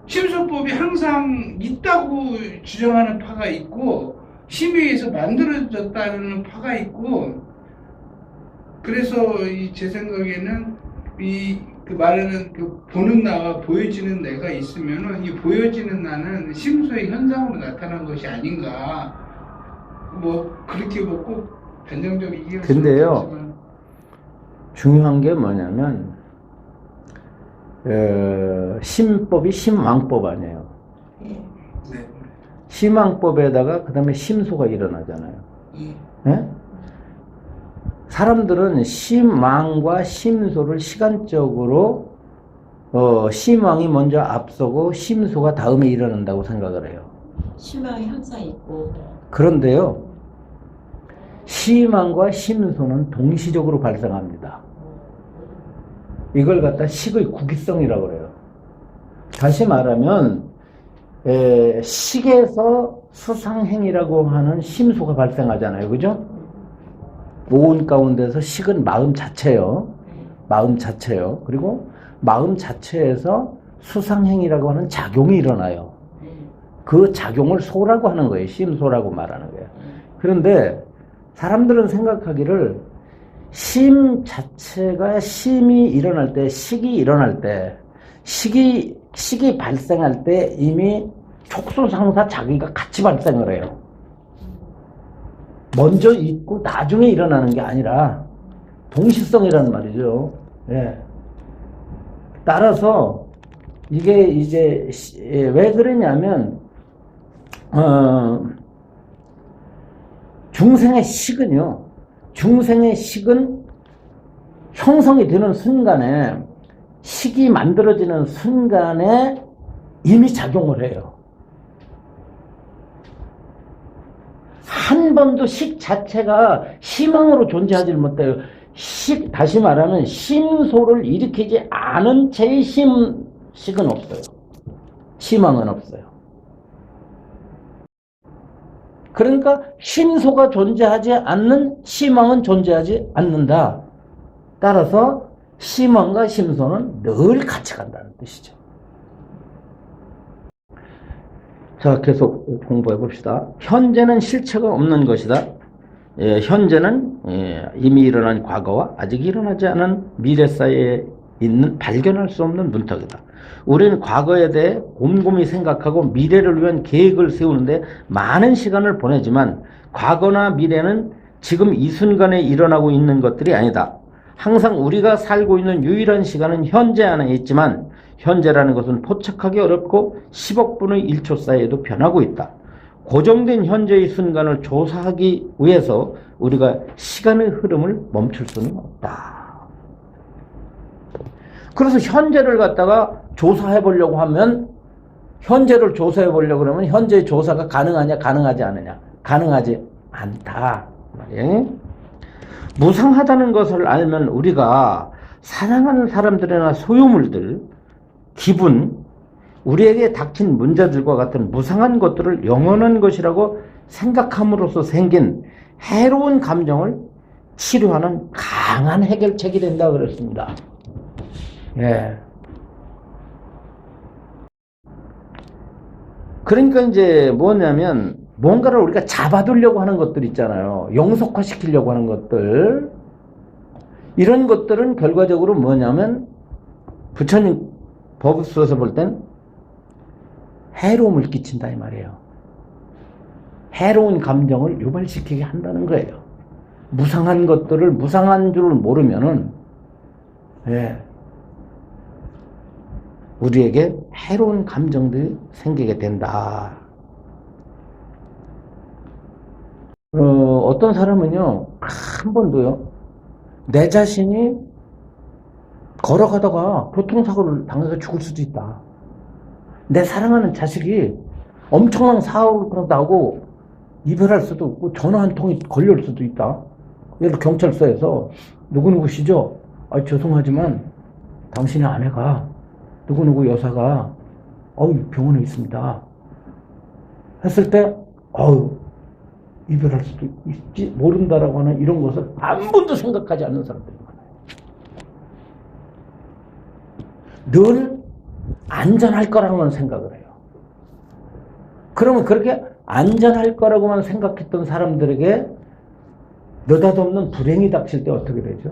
심소법이 항상 있다고 주장하는 파가 있고 심의에서 만들어졌다는 파가 있고 그래서 제 생각에는 그 말하는 그 보는 나와 보여지는 내가 있으면은 이 보여지는 나는 심소의 현상으로 나타난 것이 아닌가 뭐 그렇게 꼭 단정적인 이해를 근데요. 없지만 중요한 게 뭐냐면 심법이 심왕법 아니에요. 예. 네. 심왕법에다가 그 다음에 심소가 일어나잖아요. 예. 예? 사람들은 심왕과 심소를 시간적으로 심왕이 먼저 앞서고 심소가 다음에 일어난다고 생각을 해요. 희망이 항상 있고 그런데요, 심왕과 심소는 동시적으로 발생합니다. 이걸 갖다 식의 구기성이라고 그래요. 다시 말하면 식에서 수상행이라고 하는 심소가 발생하잖아요. 그죠? 오온 가운데서 식은 마음 자체요. 마음 자체요. 그리고 마음 자체에서 수상행이라고 하는 작용이 일어나요. 그 작용을 소라고 하는 거예요. 심소라고 말하는 거예요. 그런데 사람들은 생각하기를 심 자체가 심이 일어날 때, 식이 일어날 때, 식이 발생할 때 이미 촉수상사 자기가 같이 발생을 해요. 먼저 있고 나중에 일어나는 게 아니라 동시성이라는 말이죠. 예. 따라서 이게 이제 왜 그러냐면 중생의 식은요. 중생의 식은 형성이 되는 순간에 식이 만들어지는 순간에 이미 작용을 해요. 한 번도 식 자체가 심왕으로 존재하지 못해요. 다시 말하면 심소를 일으키지 않은 채의 식은 없어요. 심왕은 없어요. 그러니까 심소가 존재하지 않는 심왕은 존재하지 않는다. 따라서 심왕과 심소는 늘 같이 간다는 뜻이죠. 자, 계속 공부해 봅시다. 현재는 실체가 없는 것이다. 현재는 이미 일어난 과거와 아직 일어나지 않은 미래 사이에 있는 발견할 수 없는 문턱이다. 우리는 과거에 대해 곰곰이 생각하고 미래를 위한 계획을 세우는데 많은 시간을 보내지만 과거나 미래는 지금 이 순간에 일어나고 있는 것들이 아니다. 항상 우리가 살고 있는 유일한 시간은 현재 안에 있지만 현재라는 것은 포착하기 어렵고 10억 분의 1초 사이에도 변하고 있다. 고정된 현재의 순간을 조사하기 위해서 우리가 시간의 흐름을 멈출 수는 없다. 그래서 현재를 갖다가 조사해 보려고 하면 현재를 조사해 보려고 그러면 현재의 조사가 가능하냐 가능하지 않느냐 가능하지 않다. 무상하다는 것을 알면 우리가 사랑하는 사람들이나 소유물들, 기분, 우리에게 닥친 문제들과 같은 무상한 것들을 영원한 것이라고 생각함으로써 생긴 해로운 감정을 치료하는 강한 해결책이 된다고 그랬습니다. 예. 그러니까 이제 뭐냐면 뭔가를 우리가 잡아두려고 하는 것들 있잖아요. 영속화시키려고 하는 것들. 이런 것들은 결과적으로 뭐냐면 부처님 법수에서 볼 땐 해로움을 끼친다 이 말이에요. 해로운 감정을 유발시키게 한다는 거예요. 무상한 것들을 무상한 줄 모르면은 우리에게 해로운 감정들이 생기게 된다. 어떤 사람은요, 한 번도요, 내 자신이 걸어가다가 교통사고를 당해서 죽을 수도 있다. 내 사랑하는 자식이 엄청난 사고를 나고 이별할 수도 없고 전화 한 통이 걸릴 수도 있다. 예를 들어 경찰서에서 누구누구시죠? 아, 죄송하지만 당신의 아내가 누구누구 여사가 병원에 있습니다. 했을 때 이별할 수도 있지 모른다라고 하는 이런 것을 한 번도 생각하지 않는 사람들이 많아요. 늘 안전할 거라고만 생각을 해요. 그러면 그렇게 안전할 거라고만 생각했던 사람들에게 느닷없는 불행이 닥칠 때 어떻게 되죠?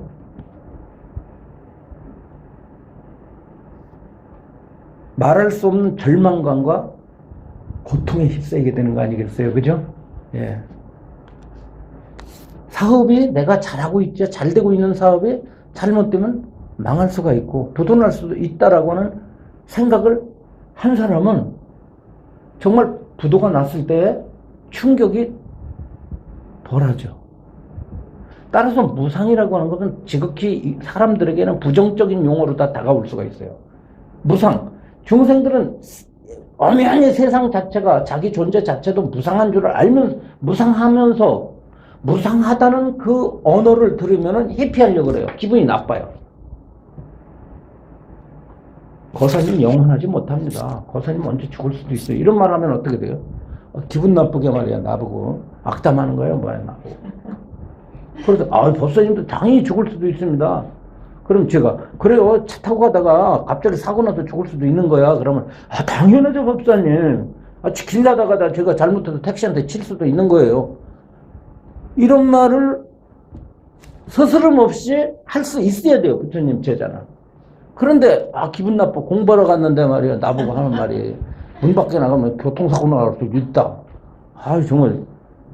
말할 수 없는 절망감과 고통에 휩싸이게 되는 거 아니겠어요? 그죠? 예. 사업이 내가 잘하고 있죠. 잘 되고 있는 사업이 잘못되면 망할 수가 있고 부도날 수도 있다라고 하는 생각을 한 사람은 정말 부도가 났을 때 충격이 덜하죠. 따라서 무상이라고 하는 것은 지극히 사람들에게는 부정적인 용어로 다 다가올 수가 있어요. 무상. 중생들은 엄연히 세상 자체가 자기 존재 자체도 무상한 줄을 알면 무상하면서 무상하다는 그 언어를 들으면 회피하려고 그래요. 기분이 나빠요. 거사님 영원하지 못합니다. 거사님 언제 죽을 수도 있어요. 이런 말 하면 어떻게 돼요? 기분 나쁘게 말이야. 나보고 악담하는 거예요. 뭐야 나보고. 그래서 법사님도 당연히 죽을 수도 있습니다. 그럼 제가 그래요. 차 타고 가다가 갑자기 사고 나서 죽을 수도 있는 거야. 그러면 당연하죠 법사님. 길 가다가 제가 잘못해서 택시한테 칠 수도 있는 거예요. 이런 말을 스스럼 없이 할 수 있어야 돼요. 부처님 제자는. 그런데 기분 나빠 공부하러 갔는데 말이야 나보고 하는 말이 문 밖에 나가면 교통사고 나갈 수도 있다. 정말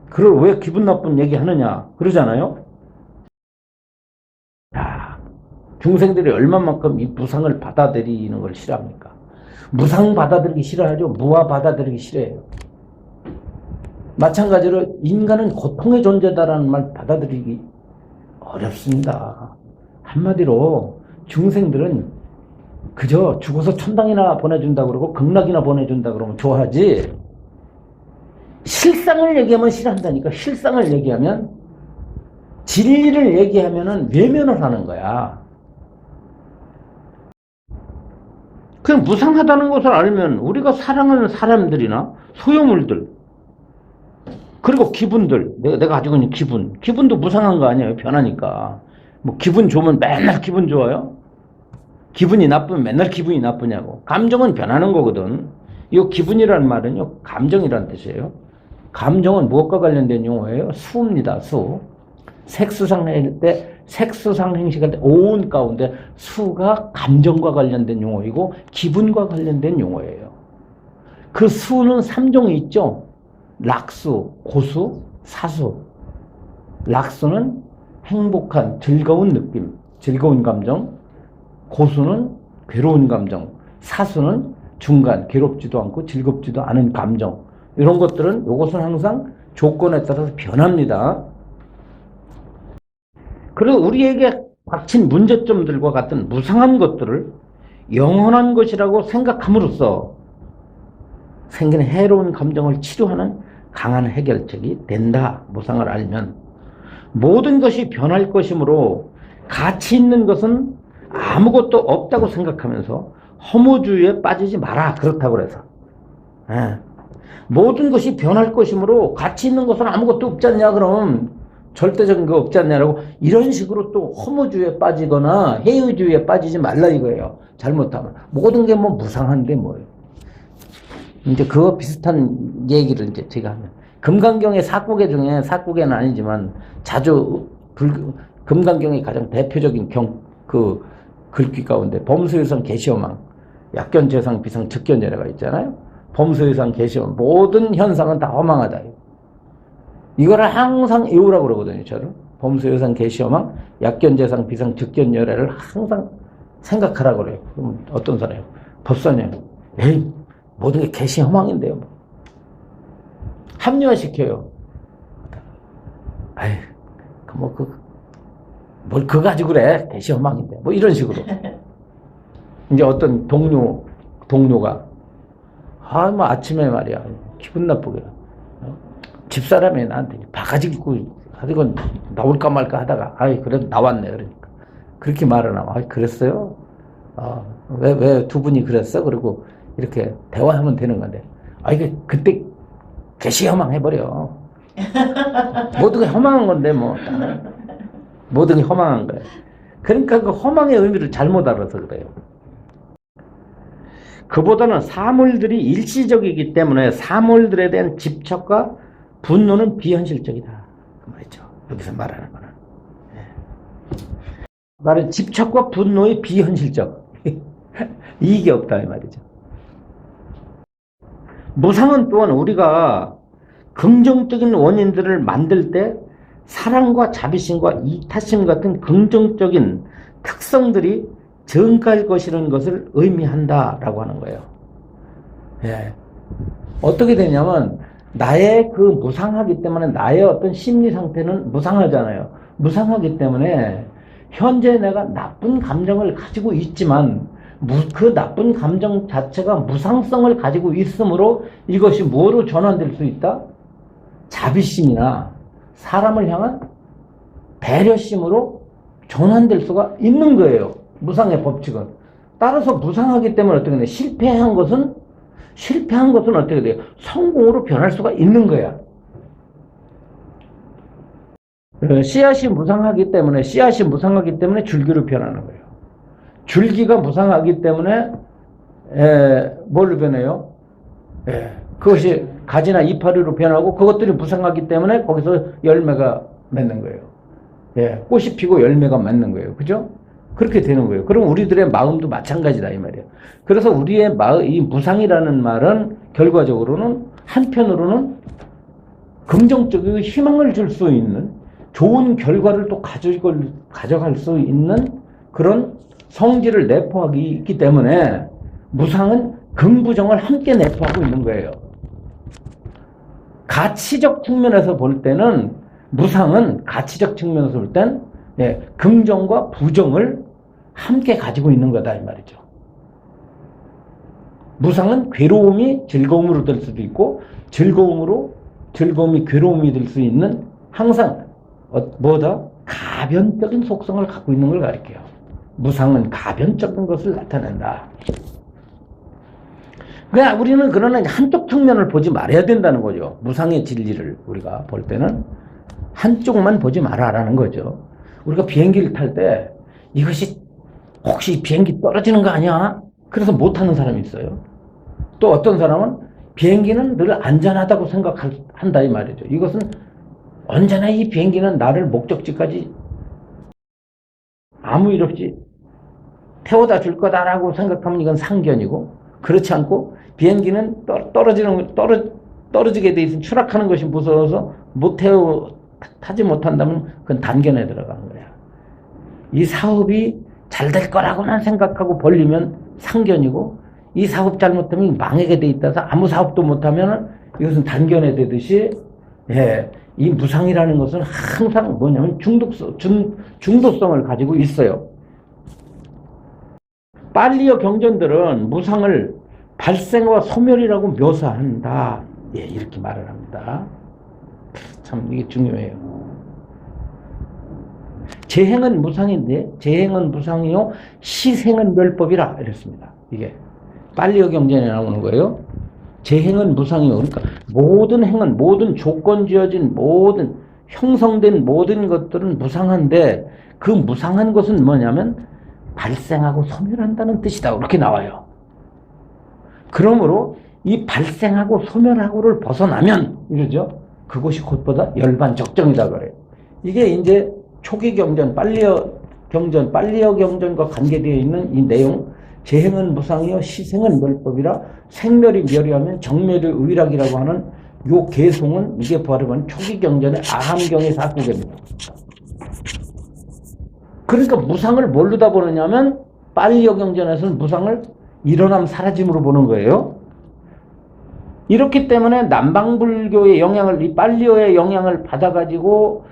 그걸 왜 기분 나쁜 얘기 하느냐 그러잖아요. 중생들이 얼마만큼 이 무상을 받아들이는 걸 싫어합니까? 무상 받아들이기 싫어하죠. 무아 받아들이기 싫어해요. 마찬가지로 인간은 고통의 존재다라는 말 받아들이기 어렵습니다. 한마디로 중생들은 그저 죽어서 천당이나 보내준다 그러고 극락이나 보내준다 그러면 좋아하지 실상을 얘기하면 싫어한다니까. 실상을 얘기하면 진리를 얘기하면 외면을 하는 거야. 그냥 무상하다는 것을 알면 우리가 사랑하는 사람들이나 소유물들 그리고 기분들 내가 가지고 있는 기분도 무상한 거 아니에요. 변하니까. 뭐 기분 좋으면 맨날 기분 좋아요? 기분이 나쁘면 맨날 기분이 나쁘냐고. 감정은 변하는 거거든. 이 기분이라는 말은요 감정이라는 뜻이에요. 감정은 무엇과 관련된 용어예요? 수입니다. 수. 색수상 때 색수상 행식할 때 오운 가운데 수가 감정과 관련된 용어이고 기분과 관련된 용어예요. 그 수는 3종이 있죠. 락수, 고수, 사수. 락수는 행복한 즐거운 느낌, 즐거운 감정. 고수는 괴로운 감정. 사수는 중간, 괴롭지도 않고 즐겁지도 않은 감정. 이런 것들은 이것은 항상 조건에 따라서 변합니다. 그리고 우리에게 닥친 문제점들과 같은 무상한 것들을 영원한 것이라고 생각함으로써 생기는 해로운 감정을 치료하는 강한 해결책이 된다. 무상을 알면. 모든 것이 변할 것이므로 가치 있는 것은 아무것도 없다고 생각하면서 허무주의에 빠지지 마라. 그렇다고 해서. 모든 것이 변할 것이므로 가치 있는 것은 아무것도 없지 않냐. 그럼 절대적인 거 없지 않냐라고 이런 식으로 또 허무주의에 빠지거나 해의주의에 빠지지 말라 이거예요. 잘못하면. 모든 게 뭐 무상한데 뭐예요. 이제 그거 비슷한 얘기를 이제 제가 하면. 금강경의 사구계 중에 사구계는 아니지만 자주 금강경의 가장 대표적인 글귀 가운데 범수유상 계시어망, 약견재상 비상 즉견예래가 있잖아요. 범수유상 계시어망 모든 현상은 다 허망하다. 이거를 항상 외우라고 그러거든요. 저를. 범수유상 계시어망, 약견재상 비상 즉견예래를 항상 생각하라고 그래요. 그럼 어떤 사람이에요? 법사님, 모든 게 계시 허망인데요. 합리화시켜요. 뭘 그거 가지고 그래. 계시 허망인데. 뭐 이런 식으로. 이제 어떤 동료가, 아침에 말이야. 기분 나쁘게. 집사람이 나한테 바가지 긁고 하여간 나올까 말까 하다가 아이 그래도 나왔네 그러니까 그렇게 말을 하면 아 그랬어요? 왜 두 분이 그랬어? 그리고 이렇게 대화하면 되는 건데 이게 그때 개시허망해버려. 모든 게 허망한 건데 뭐 모든 게 허망한 거예요. 그러니까 그 허망의 의미를 잘못 알아서 그래요. 그보다는 사물들이 일시적이기 때문에 사물들에 대한 집착과 분노는 비현실적이다. 그 말이죠. 여기서 말하는 거는. 말은 집착과 분노의 비현실적. 이익이 없다 이 말이죠. 무상은 또한 우리가 긍정적인 원인들을 만들 때 사랑과 자비심과 이타심 같은 긍정적인 특성들이 증가할 것이라는 것을 의미한다라고 하는 거예요. 예. 어떻게 되냐면 나의 그 무상하기 때문에 나의 어떤 심리 상태는 무상하잖아요. 무상하기 때문에 현재 내가 나쁜 감정을 가지고 있지만 그 나쁜 감정 자체가 무상성을 가지고 있으므로 이것이 뭐로 전환될 수 있다? 자비심이나 사람을 향한 배려심으로 전환될 수가 있는 거예요. 무상의 법칙은. 따라서 무상하기 때문에 어떻게 돼? 실패한 것은 어떻게 돼요? 성공으로 변할 수가 있는 거야. 씨앗이 무상하기 때문에 줄기로 변하는 거예요. 줄기가 무상하기 때문에 뭘로 변해요? 그것이 가지나 이파리로 변하고 그것들이 무상하기 때문에 거기서 열매가 맺는 거예요. 꽃이 피고 열매가 맺는 거예요. 그죠? 그렇게 되는 거예요. 그럼 우리들의 마음도 마찬가지다 이 말이에요. 그래서 우리의 마음, 이 무상이라는 말은 결과적으로는 한편으로는 긍정적이고 희망을 줄 수 있는 좋은 결과를 또 가져갈 수 있는 그런 성질을 내포하기 있기 때문에 무상은 긍부정을 함께 내포하고 있는 거예요. 가치적 측면에서 볼 때는 무상은 가치적 측면에서 볼 땐 긍정과 부정을 함께 가지고 있는 거다 이 말이죠. 무상은 괴로움이 즐거움으로 될 수도 있고 즐거움이 괴로움이 될 수 있는 항상 뭐다? 가변적인 속성을 갖고 있는 걸 가리켜요. 무상은 가변적인 것을 나타낸다. 그러니까 우리는 그러나 한쪽 측면을 보지 말아야 된다는 거죠. 무상의 진리를 우리가 볼 때는 한쪽만 보지 말아라는 거죠. 우리가 비행기를 탈 때 이것이 혹시 비행기 떨어지는 거 아니야? 그래서 못 타는 사람이 있어요. 또 어떤 사람은 비행기는 늘 안전하다고 생각한다 이 말이죠. 이것은 언제나 이 비행기는 나를 목적지까지 아무 일 없이 태워다 줄 거다라고 생각하면 이건 상견이고, 그렇지 않고 비행기는 떨어지게 돼 있으면 추락하는 것이 무서워서 타지 못한다면 그건 단견에 들어가는 거야. 이 사업이 잘 될 거라고만 생각하고 벌리면 상견이고, 이 사업 잘못하면 망하게 돼 있다서 아무 사업도 못하면 이것은 단견에 되듯이, 이 무상이라는 것은 항상 뭐냐면 중도성을 가지고 있어요. 빨리어 경전들은 무상을 발생과 소멸이라고 묘사한다. 이렇게 말을 합니다. 참 이게 중요해요. 재행은 무상인데, 재행은 무상이요 시생은 멸법이라 이랬습니다. 이게 빨리어 경전에 나오는 거예요. 재행은 무상이요. 그러니까 모든 행은, 모든 조건 지어진 모든 형성된 모든 것들은 무상한데, 그 무상한 것은 뭐냐면 발생하고 소멸한다는 뜻이다. 이렇게 나와요. 그러므로 이 발생하고 소멸하고를 벗어나면 이러죠. 그것이 곧보다 열반적정이다 그래요. 이게 이제 초기 경전, 빨리어 경전과 관계되어 있는 이 내용. 재행은 무상이요 시생은 멸법이라 생멸이 멸이하면 정멸이 의락이라고 하는 요 개송은 이게 바로 초기 경전의 아함경의 사구개입니다. 그러니까 무상을 뭘로다 보느냐면 빨리어 경전에서는 무상을 일어남 사라짐으로 보는 거예요. 이렇기 때문에 남방불교의 영향을, 이 빨리어의 영향을 받아가지고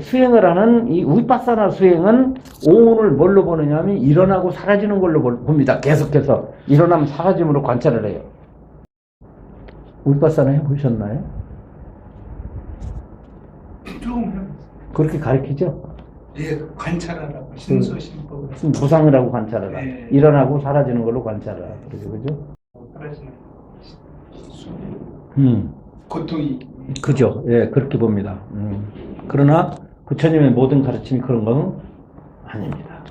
수행을 하는 이 위파사나 수행은 오온을 뭘로 보느냐면 일어나고 사라지는 걸로 봅니다. 계속해서 일어나면 사라짐으로 관찰을 해요. 위파사나 해보셨나요? 들어오면 그렇게 가르치죠. 예, 관찰하라고 신소신법을 부상을 하고 관찰하라. 네. 일어나고 사라지는 걸로 관찰하라. 그죠? 사라지는 음, 고통이 그죠. 예, 그렇게 봅니다. 그러나 부처님의 모든 가르침이 그런 건 아닙니다.